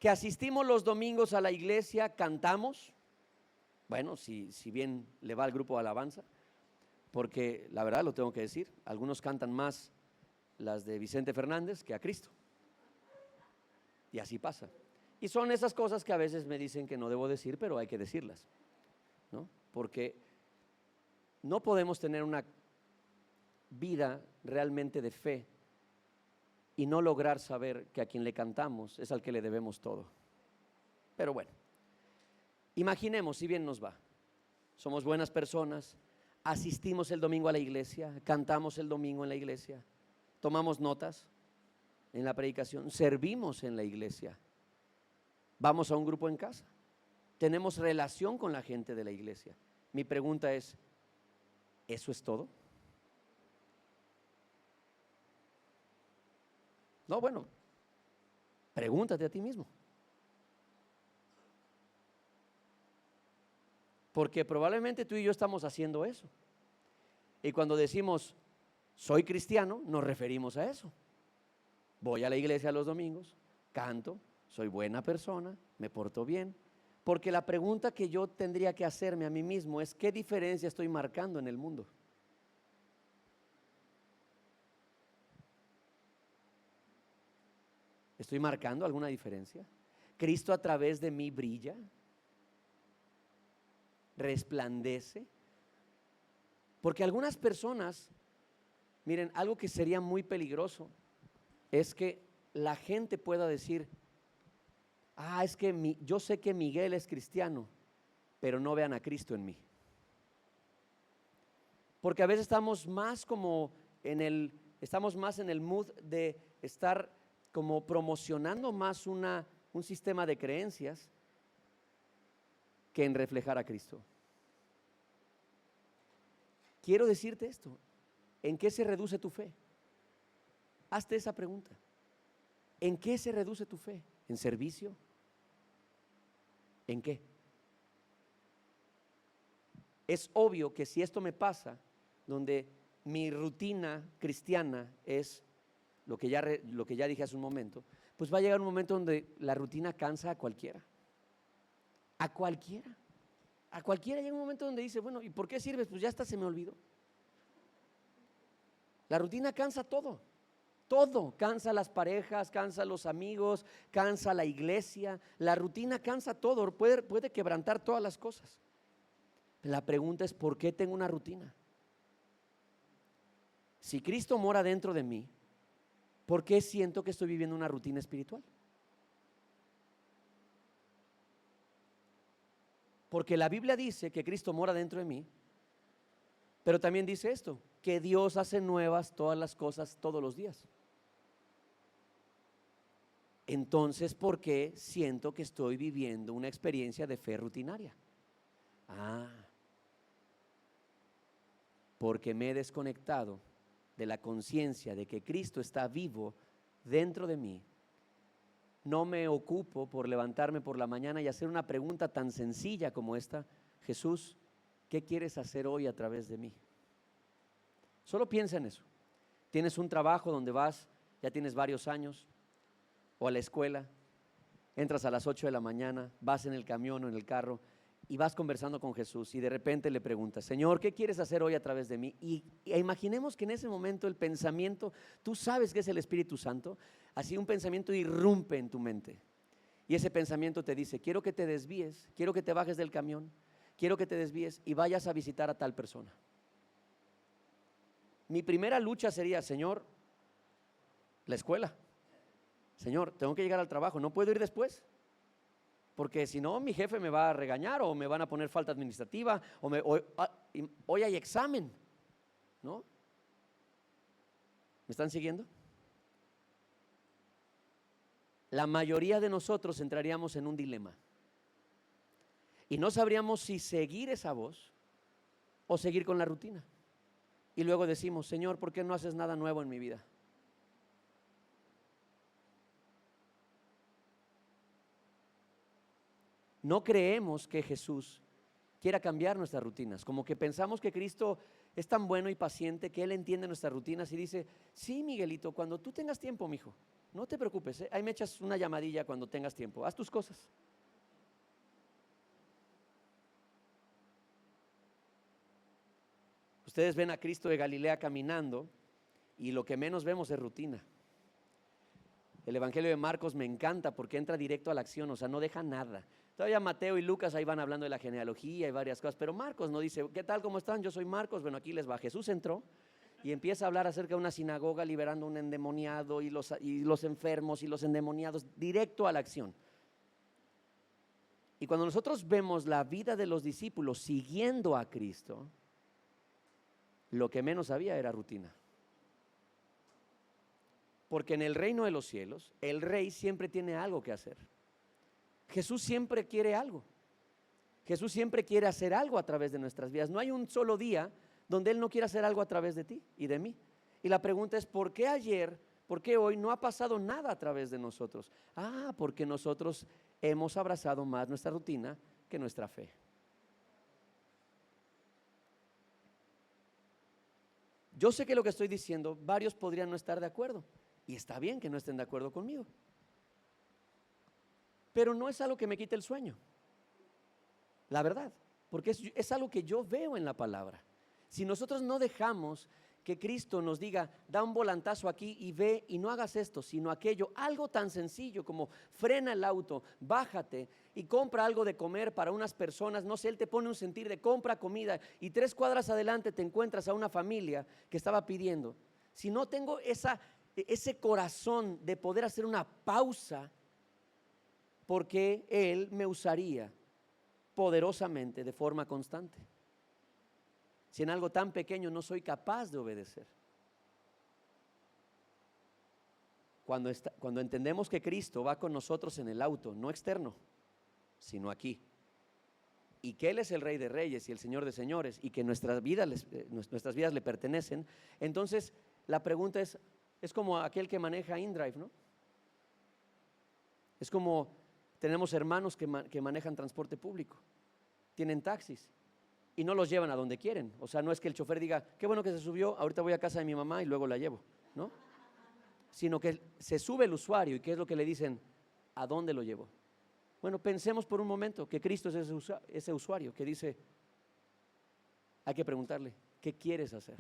Que asistimos los domingos a la iglesia, cantamos, bueno, si bien le va al grupo de alabanza, porque la verdad lo tengo que decir, algunos cantan más las de Vicente Fernández que a Cristo, y así pasa. Y son esas cosas que a veces me dicen que no debo decir, pero hay que decirlas, ¿no? Porque no podemos tener una vida realmente de fe y no lograr saber que a quien le cantamos es al que le debemos todo. Pero bueno, imaginemos, si bien nos va, somos buenas personas, asistimos el domingo a la iglesia, cantamos el domingo en la iglesia, tomamos notas en la predicación, servimos en la iglesia, vamos a un grupo en casa, tenemos relación con la gente de la iglesia. Mi pregunta es: ¿eso es todo? No, bueno, pregúntate a ti mismo. Porque probablemente tú y yo estamos haciendo eso. Y cuando decimos soy cristiano, nos referimos a eso. Voy a la iglesia los domingos, canto, soy buena persona, me porto bien. Porque la pregunta que yo tendría que hacerme a mí mismo es: ¿qué diferencia estoy marcando en el mundo? ¿Estoy marcando alguna diferencia? ¿Cristo a través de mí brilla? ¿Resplandece? Porque algunas personas, miren, algo que sería muy peligroso es que la gente pueda decir: es que yo sé que Miguel es cristiano, pero no vean a Cristo en mí. Porque a veces estamos más en el mood de estar como promocionando más un sistema de creencias que en reflejar a Cristo. Quiero decirte esto: ¿en qué se reduce tu fe? Hazte esa pregunta. ¿En qué se reduce tu fe? ¿En servicio? ¿En qué? Es obvio que si esto me pasa, donde mi rutina cristiana es lo que ya dije hace un momento, pues va a llegar un momento donde la rutina cansa a cualquiera. A cualquiera. A cualquiera llega un momento donde dice: bueno, ¿y por qué sirves? Pues ya hasta se me olvidó. La rutina cansa todo. Todo, cansa las parejas, cansa los amigos, cansa la iglesia. La rutina cansa todo, puede quebrantar todas las cosas. La pregunta es, ¿por qué tengo una rutina? Si Cristo mora dentro de mí, ¿por qué siento que estoy viviendo una rutina espiritual? Porque la Biblia dice que Cristo mora dentro de mí, pero también dice esto, que Dios hace nuevas todas las cosas todos los días. Entonces, ¿por qué siento que estoy viviendo una experiencia de fe rutinaria? Porque me he desconectado de la conciencia de que Cristo está vivo dentro de mí. No me ocupo por levantarme por la mañana y hacer una pregunta tan sencilla como esta: Jesús, ¿qué quieres hacer hoy a través de mí? Solo piensa en eso. Tienes un trabajo donde vas, ya tienes varios años, o a la escuela, entras a las 8 de la mañana, vas en el camión o en el carro y vas conversando con Jesús y de repente le preguntas: Señor, ¿qué quieres hacer hoy a través de mí? Y imaginemos que en ese momento el pensamiento, tú sabes que es el Espíritu Santo, así un pensamiento irrumpe en tu mente y ese pensamiento te dice: quiero que te desvíes, quiero que te bajes del camión, quiero que te desvíes y vayas a visitar a tal persona. Mi primera lucha sería: Señor, la escuela. Señor, tengo que llegar al trabajo, ¿no puedo ir después? Porque si no, mi jefe me va a regañar o me van a poner falta administrativa hoy hay examen, ¿no? ¿Me están siguiendo? La mayoría de nosotros entraríamos en un dilema y no sabríamos si seguir esa voz o seguir con la rutina. Y luego decimos: Señor, ¿por qué no haces nada nuevo en mi vida? No creemos que Jesús quiera cambiar nuestras rutinas, como que pensamos que Cristo es tan bueno y paciente que Él entiende nuestras rutinas y dice: sí, Miguelito, cuando tú tengas tiempo, mijo, no te preocupes, ahí me echas una llamadilla cuando tengas tiempo, haz tus cosas. Ustedes ven a Cristo de Galilea caminando y lo que menos vemos es rutina. El Evangelio de Marcos me encanta porque entra directo a la acción, o sea, no deja nada. Todavía Mateo y Lucas ahí van hablando de la genealogía y varias cosas, pero Marcos no dice: ¿qué tal, cómo están? Yo soy Marcos. Bueno, aquí les va. Jesús entró y empieza a hablar acerca de una sinagoga liberando a un endemoniado y los enfermos y los endemoniados, directo a la acción. Y cuando nosotros vemos la vida de los discípulos siguiendo a Cristo, lo que menos había era rutina. Porque en el reino de los cielos, el rey siempre tiene algo que hacer. Jesús siempre quiere algo. Jesús siempre quiere hacer algo a través de nuestras vidas. No hay un solo día donde Él no quiera hacer algo a través de ti y de mí. Y la pregunta es: ¿por qué ayer, por qué hoy no ha pasado nada a través de nosotros? Porque nosotros hemos abrazado más nuestra rutina que nuestra fe. Yo sé que lo que estoy diciendo, varios podrían no estar de acuerdo. Y está bien que no estén de acuerdo conmigo. Pero no es algo que me quite el sueño, la verdad, porque es algo que yo veo en la palabra. Si nosotros no dejamos que Cristo nos diga: da un volantazo aquí y ve y no hagas esto, sino aquello, algo tan sencillo como frena el auto, bájate y compra algo de comer para unas personas, no sé, Él te pone un sentir de compra comida y 3 cuadras adelante te encuentras a una familia que estaba pidiendo. Si no tengo ese corazón de poder hacer una pausa, porque Él me usaría poderosamente de forma constante si en algo tan pequeño no soy capaz de obedecer? Cuando entendemos que Cristo va con nosotros en el auto, no externo, sino aquí, y que Él es el Rey de Reyes y el Señor de Señores, y que nuestras vidas le pertenecen, entonces la pregunta es como aquel que maneja InDrive, ¿no? Es como tenemos hermanos que manejan transporte público, tienen taxis y no los llevan a donde quieren. O sea, no es que el chofer diga: qué bueno que se subió, ahorita voy a casa de mi mamá y luego la llevo, ¿no? Sino que se sube el usuario y ¿qué es lo que le dicen? ¿A dónde lo llevo? Bueno, pensemos por un momento que Cristo es ese usuario que dice: hay que preguntarle: ¿qué quieres hacer?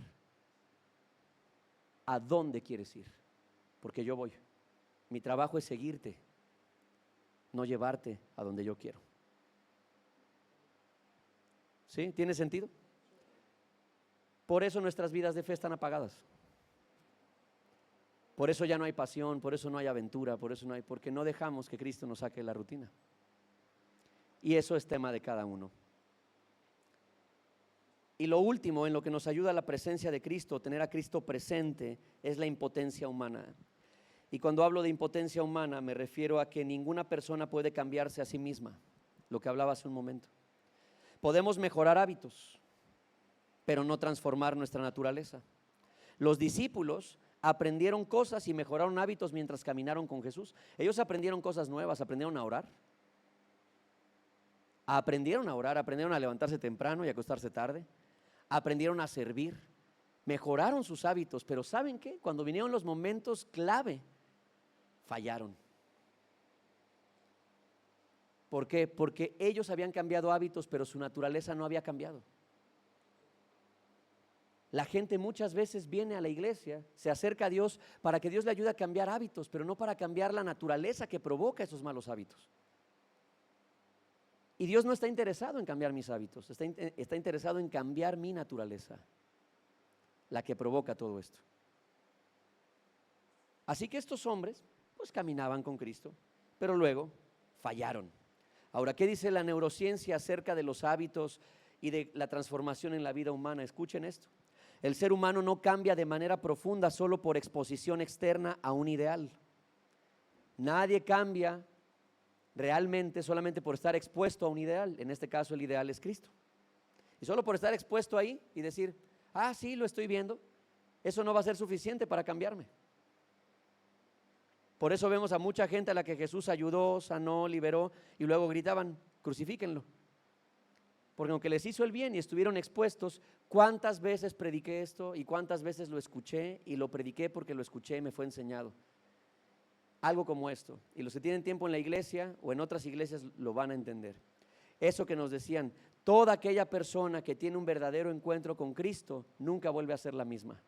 ¿A dónde quieres ir? Porque yo voy. Mi trabajo es seguirte, no llevarte a donde yo quiero. ¿Sí? ¿Tiene sentido? Por eso nuestras vidas de fe están apagadas. Por eso ya no hay pasión, por eso no hay aventura, porque no dejamos que Cristo nos saque de la rutina. Y eso es tema de cada uno. Y lo último en lo que nos ayuda la presencia de Cristo, tener a Cristo presente, es la impotencia humana. Y cuando hablo de impotencia humana me refiero a que ninguna persona puede cambiarse a sí misma, lo que hablaba hace un momento. Podemos mejorar hábitos, pero no transformar nuestra naturaleza. Los discípulos aprendieron cosas y mejoraron hábitos mientras caminaron con Jesús. Ellos aprendieron cosas nuevas, aprendieron a orar, aprendieron a levantarse temprano y acostarse tarde, aprendieron a servir, mejoraron sus hábitos, pero ¿saben qué? Cuando vinieron los momentos clave, fallaron. ¿Por qué? Porque ellos habían cambiado hábitos, pero su naturaleza no había cambiado. La gente muchas veces viene a la iglesia, se acerca a Dios para que Dios le ayude a cambiar hábitos, pero no para cambiar la naturaleza que provoca esos malos hábitos. Y Dios no está interesado en cambiar mis hábitos, está interesado en cambiar mi naturaleza, la que provoca todo esto. Así que estos hombres pues caminaban con Cristo, pero luego fallaron. Ahora, ¿qué dice la neurociencia acerca de los hábitos y de la transformación en la vida humana? Escuchen esto. El ser humano no cambia de manera profunda solo por exposición externa a un ideal. Nadie cambia realmente solamente por estar expuesto a un ideal. En este caso el ideal es Cristo. Y solo por estar expuesto ahí y decir, sí, lo estoy viendo, eso no va a ser suficiente para cambiarme. Por eso vemos a mucha gente a la que Jesús ayudó, sanó, liberó y luego gritaban, crucifíquenlo. Porque aunque les hizo el bien y estuvieron expuestos, ¿cuántas veces prediqué esto y cuántas veces lo escuché? Y lo prediqué porque lo escuché y me fue enseñado. Algo como esto. Y los que tienen tiempo en la iglesia o en otras iglesias lo van a entender. Eso que nos decían, toda aquella persona que tiene un verdadero encuentro con Cristo nunca vuelve a ser la misma.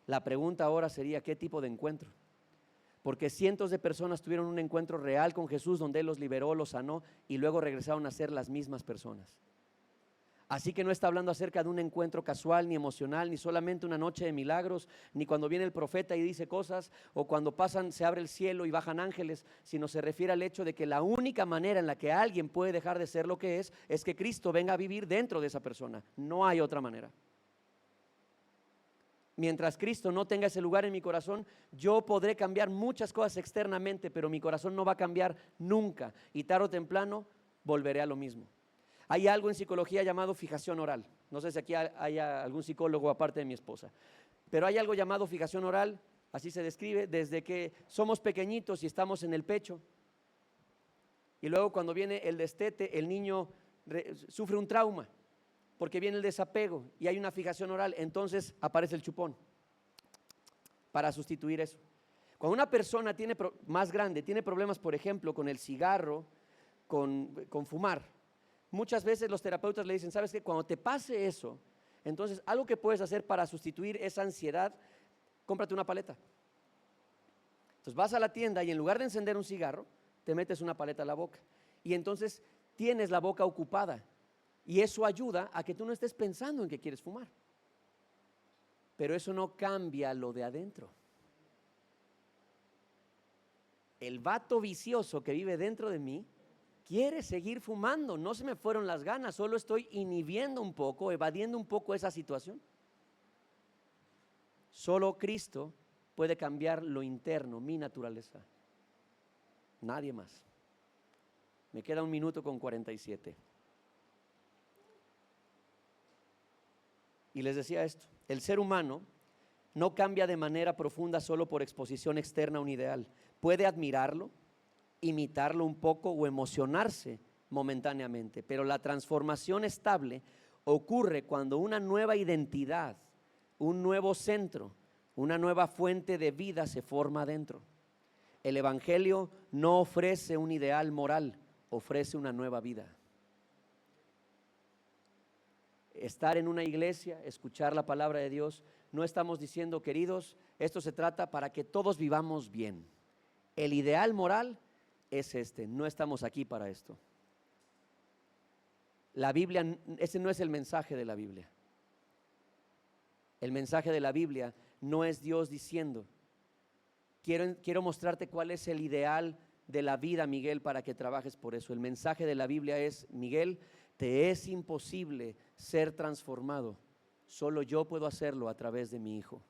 La pregunta ahora sería, ¿qué tipo de encuentro? Porque cientos de personas tuvieron un encuentro real con Jesús donde Él los liberó, los sanó y luego regresaron a ser las mismas personas. Así que no está hablando acerca de un encuentro casual ni emocional, ni solamente una noche de milagros, ni cuando viene el profeta y dice cosas, o cuando pasan, se abre el cielo y bajan ángeles, sino se refiere al hecho de que la única manera en la que alguien puede dejar de ser lo que es que Cristo venga a vivir dentro de esa persona. No hay otra manera. Mientras Cristo no tenga ese lugar en mi corazón, yo podré cambiar muchas cosas externamente, pero mi corazón no va a cambiar nunca y tarde o temprano volveré a lo mismo. Hay algo en psicología llamado fijación oral. No sé si aquí hay algún psicólogo aparte de mi esposa, pero hay algo llamado fijación oral, así se describe, desde que somos pequeñitos y estamos en el pecho. Y luego cuando viene el destete, el niño sufre un trauma, porque viene el desapego y hay una fijación oral, entonces aparece el chupón para sustituir eso. Cuando una persona más grande tiene problemas, por ejemplo, con el cigarro, con fumar, muchas veces los terapeutas le dicen, ¿sabes qué? Cuando te pase eso, entonces algo que puedes hacer para sustituir esa ansiedad, cómprate una paleta. Entonces vas a la tienda y en lugar de encender un cigarro, te metes una paleta a la boca y entonces tienes la boca ocupada. Y eso ayuda a que tú no estés pensando en que quieres fumar. Pero eso no cambia lo de adentro. El vato vicioso que vive dentro de mí quiere seguir fumando. No se me fueron las ganas, solo estoy inhibiendo un poco, evadiendo un poco esa situación. Solo Cristo puede cambiar lo interno, mi naturaleza. Nadie más. Me queda 1 minuto con 47. Y les decía esto, el ser humano no cambia de manera profunda solo por exposición externa a un ideal. Puede admirarlo, imitarlo un poco o emocionarse momentáneamente, pero la transformación estable ocurre cuando una nueva identidad, un nuevo centro, una nueva fuente de vida se forma dentro. El Evangelio no ofrece un ideal moral, ofrece una nueva vida. Estar en una iglesia, escuchar la palabra de Dios, no estamos diciendo, queridos, esto se trata para que todos vivamos bien. El ideal moral es no estamos aquí para esto. La Biblia, ese no es el mensaje de la Biblia. El mensaje de la Biblia no es Dios diciendo, quiero mostrarte cuál es el ideal de la vida, Miguel, para que trabajes por eso. El mensaje de la Biblia es, Miguel, te es imposible ser transformado. Solo yo puedo hacerlo a través de mi Hijo.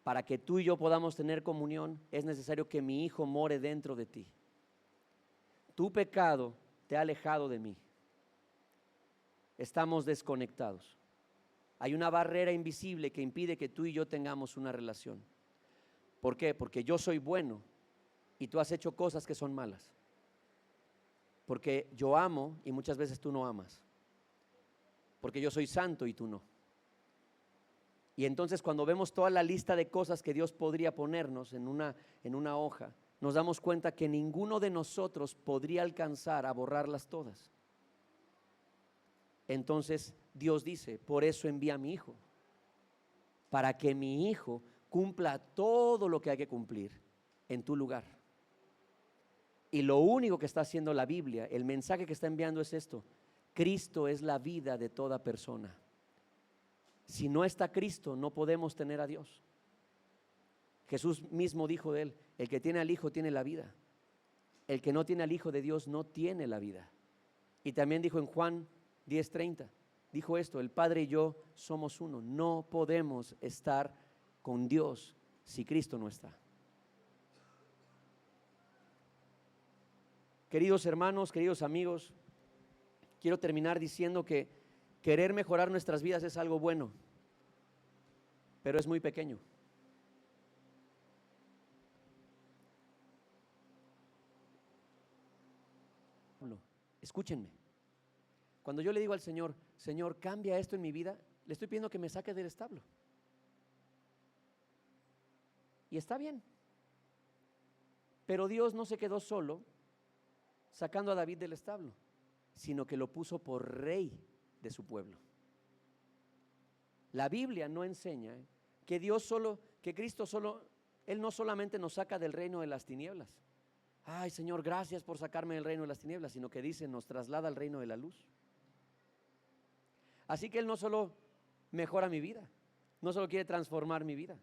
Para que tú y yo podamos tener comunión, es necesario que mi Hijo more dentro de ti. Tu pecado te ha alejado de mí. Estamos desconectados. Hay una barrera invisible que impide que tú y yo tengamos una relación. ¿Por qué? Porque yo soy bueno y tú has hecho cosas que son malas. Porque yo amo y muchas veces tú no amas. Porque yo soy santo y tú no. Y entonces cuando vemos toda la lista de cosas que Dios podría ponernos en una hoja, nos damos cuenta que ninguno de nosotros podría alcanzar a borrarlas todas. Entonces Dios dice, por eso envía a mi Hijo, para que mi Hijo cumpla todo lo que hay que cumplir en tu lugar. Y lo único que está haciendo la Biblia, el mensaje que está enviando es esto: Cristo es la vida de toda persona. Si no está Cristo, no podemos tener a Dios. Jesús mismo dijo de él, el que tiene al Hijo tiene la vida. El que no tiene al Hijo de Dios no tiene la vida. Y también dijo en Juan 10:30, dijo esto, el Padre y yo somos uno. No podemos estar con Dios si Cristo no está. Queridos hermanos, queridos amigos, quiero terminar diciendo que querer mejorar nuestras vidas es algo bueno, pero es muy pequeño. Escúchenme. Cuando yo le digo al Señor, Señor, cambia esto en mi vida, le estoy pidiendo que me saque del establo. Y está bien. Pero Dios no se quedó solo sacando a David del establo, sino que lo puso por rey de su pueblo. La Biblia no enseña que que Cristo Él no solamente nos saca del reino de las tinieblas. Ay, Señor, gracias por sacarme del reino de las tinieblas, sino que dice, nos traslada al reino de la luz. Así que Él no solo mejora mi vida, no solo quiere transformar mi vida,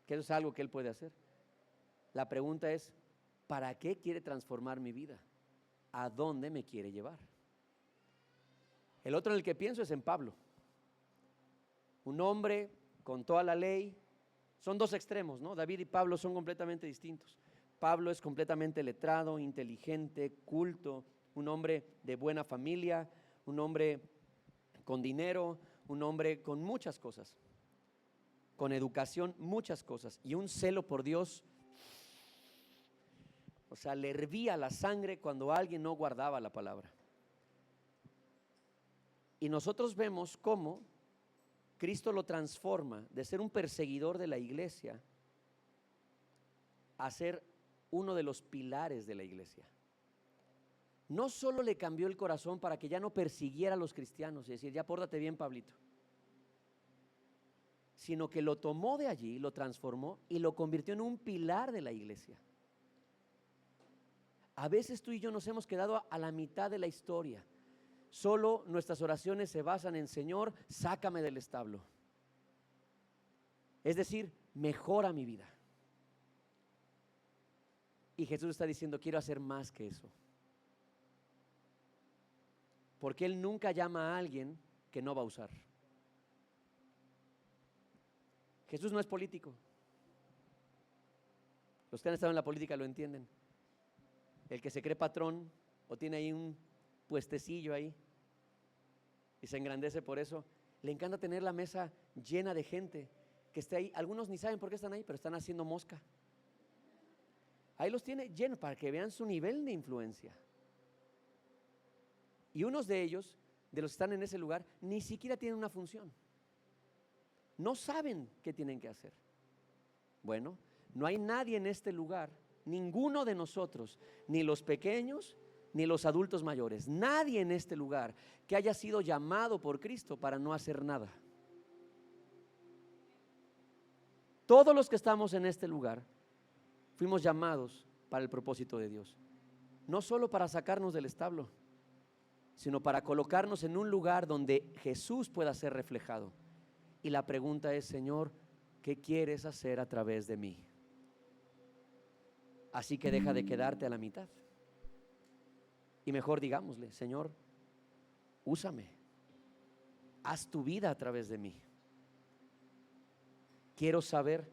que eso es algo que Él puede hacer. La pregunta es, ¿para qué quiere transformar mi vida? ¿A dónde me quiere llevar? El otro en el que pienso es en Pablo. Un hombre con toda la ley. Son dos extremos, ¿no? David y Pablo son completamente distintos. Pablo es completamente letrado, inteligente, culto, un hombre de buena familia, un hombre con dinero, un hombre con muchas cosas, con educación, muchas cosas, y un celo por Dios. O sea, le hervía la sangre cuando alguien no guardaba la palabra. Y nosotros vemos cómo Cristo lo transforma de ser un perseguidor de la iglesia a ser uno de los pilares de la iglesia. No solo le cambió el corazón para que ya no persiguiera a los cristianos y decir, ya pórtate bien, Pablito, sino que lo tomó de allí, lo transformó y lo convirtió en un pilar de la iglesia. A veces tú y yo nos hemos quedado a la mitad de la historia. Solo nuestras oraciones se basan en, Señor, sácame del establo. Es decir, mejora mi vida. Y Jesús está diciendo, quiero hacer más que eso. Porque Él nunca llama a alguien que no va a usar. Jesús no es político. Los que han estado en la política lo entienden. El que se cree patrón o tiene ahí un puestecillo ahí y se engrandece por eso, le encanta tener la mesa llena de gente que esté ahí. Algunos ni saben por qué están ahí, pero están haciendo mosca. Ahí los tiene llenos para que vean su nivel de influencia. Y unos de ellos, de los que están en ese lugar, ni siquiera tienen una función. No saben qué tienen que hacer. Bueno, no hay nadie en este lugar, ninguno de nosotros, ni los pequeños, ni los adultos mayores, nadie en este lugar que haya sido llamado por Cristo para no hacer nada. Todos los que estamos en este lugar fuimos llamados para el propósito de Dios, no solo para sacarnos del establo, sino para colocarnos en un lugar donde Jesús pueda ser reflejado. Y la pregunta es, Señor, ¿qué quieres hacer a través de mí? Así que deja de quedarte a la mitad. Y mejor digámosle, Señor, úsame, haz tu vida a través de mí. Quiero saber,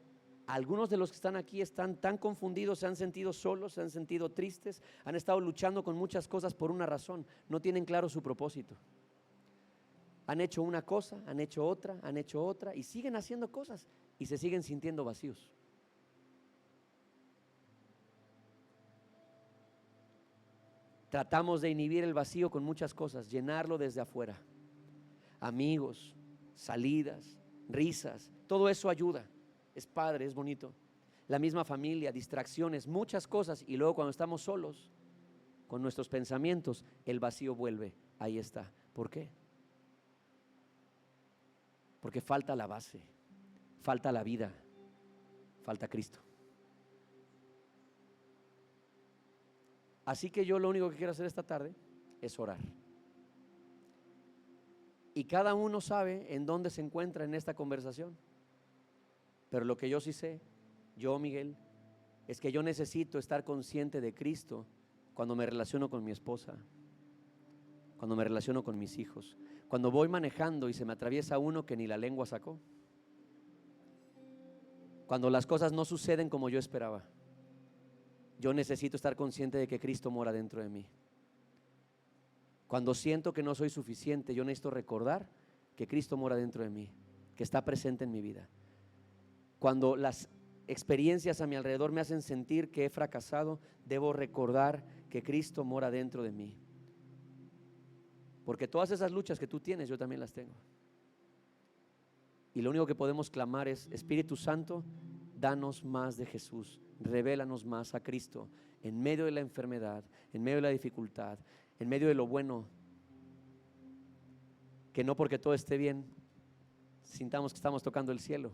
algunos de los que están aquí están tan confundidos, se han sentido solos, se han sentido tristes, han estado luchando con muchas cosas por una razón, no tienen claro su propósito. Han hecho una cosa, han hecho otra y siguen haciendo cosas y se siguen sintiendo vacíos. Tratamos de inhibir el vacío con muchas cosas, llenarlo desde afuera. Amigos, salidas, risas, todo eso ayuda. Es padre, es bonito. La misma familia, distracciones, muchas cosas. Y luego cuando estamos solos con nuestros pensamientos, el vacío vuelve. Ahí está. ¿Por qué? Porque falta la base, falta la vida, falta Cristo. Así que yo lo único que quiero hacer esta tarde es orar. Y cada uno sabe en dónde se encuentra en esta conversación. Pero lo que yo sí sé, yo, Miguel, es que yo necesito estar consciente de Cristo cuando me relaciono con mi esposa, cuando me relaciono con mis hijos, cuando voy manejando y se me atraviesa uno que ni la lengua sacó, cuando las cosas no suceden como yo esperaba. Yo necesito estar consciente de que Cristo mora dentro de mí. Cuando siento que no soy suficiente, yo necesito recordar que Cristo mora dentro de mí, que está presente en mi vida. Cuando las experiencias a mi alrededor me hacen sentir que he fracasado, debo recordar que Cristo mora dentro de mí. Porque todas esas luchas que tú tienes, yo también las tengo. Y lo único que podemos clamar es: Espíritu Santo, danos más de Jesús, revélanos más a Cristo en medio de la enfermedad, en medio de la dificultad, en medio de lo bueno, que no porque todo esté bien sintamos que estamos tocando el cielo.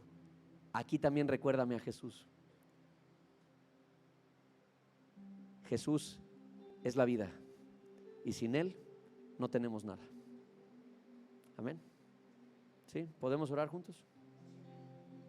Aquí también recuérdame a Jesús. Jesús es la vida y sin Él no tenemos nada. Amén. ¿Sí? ¿Podemos orar juntos?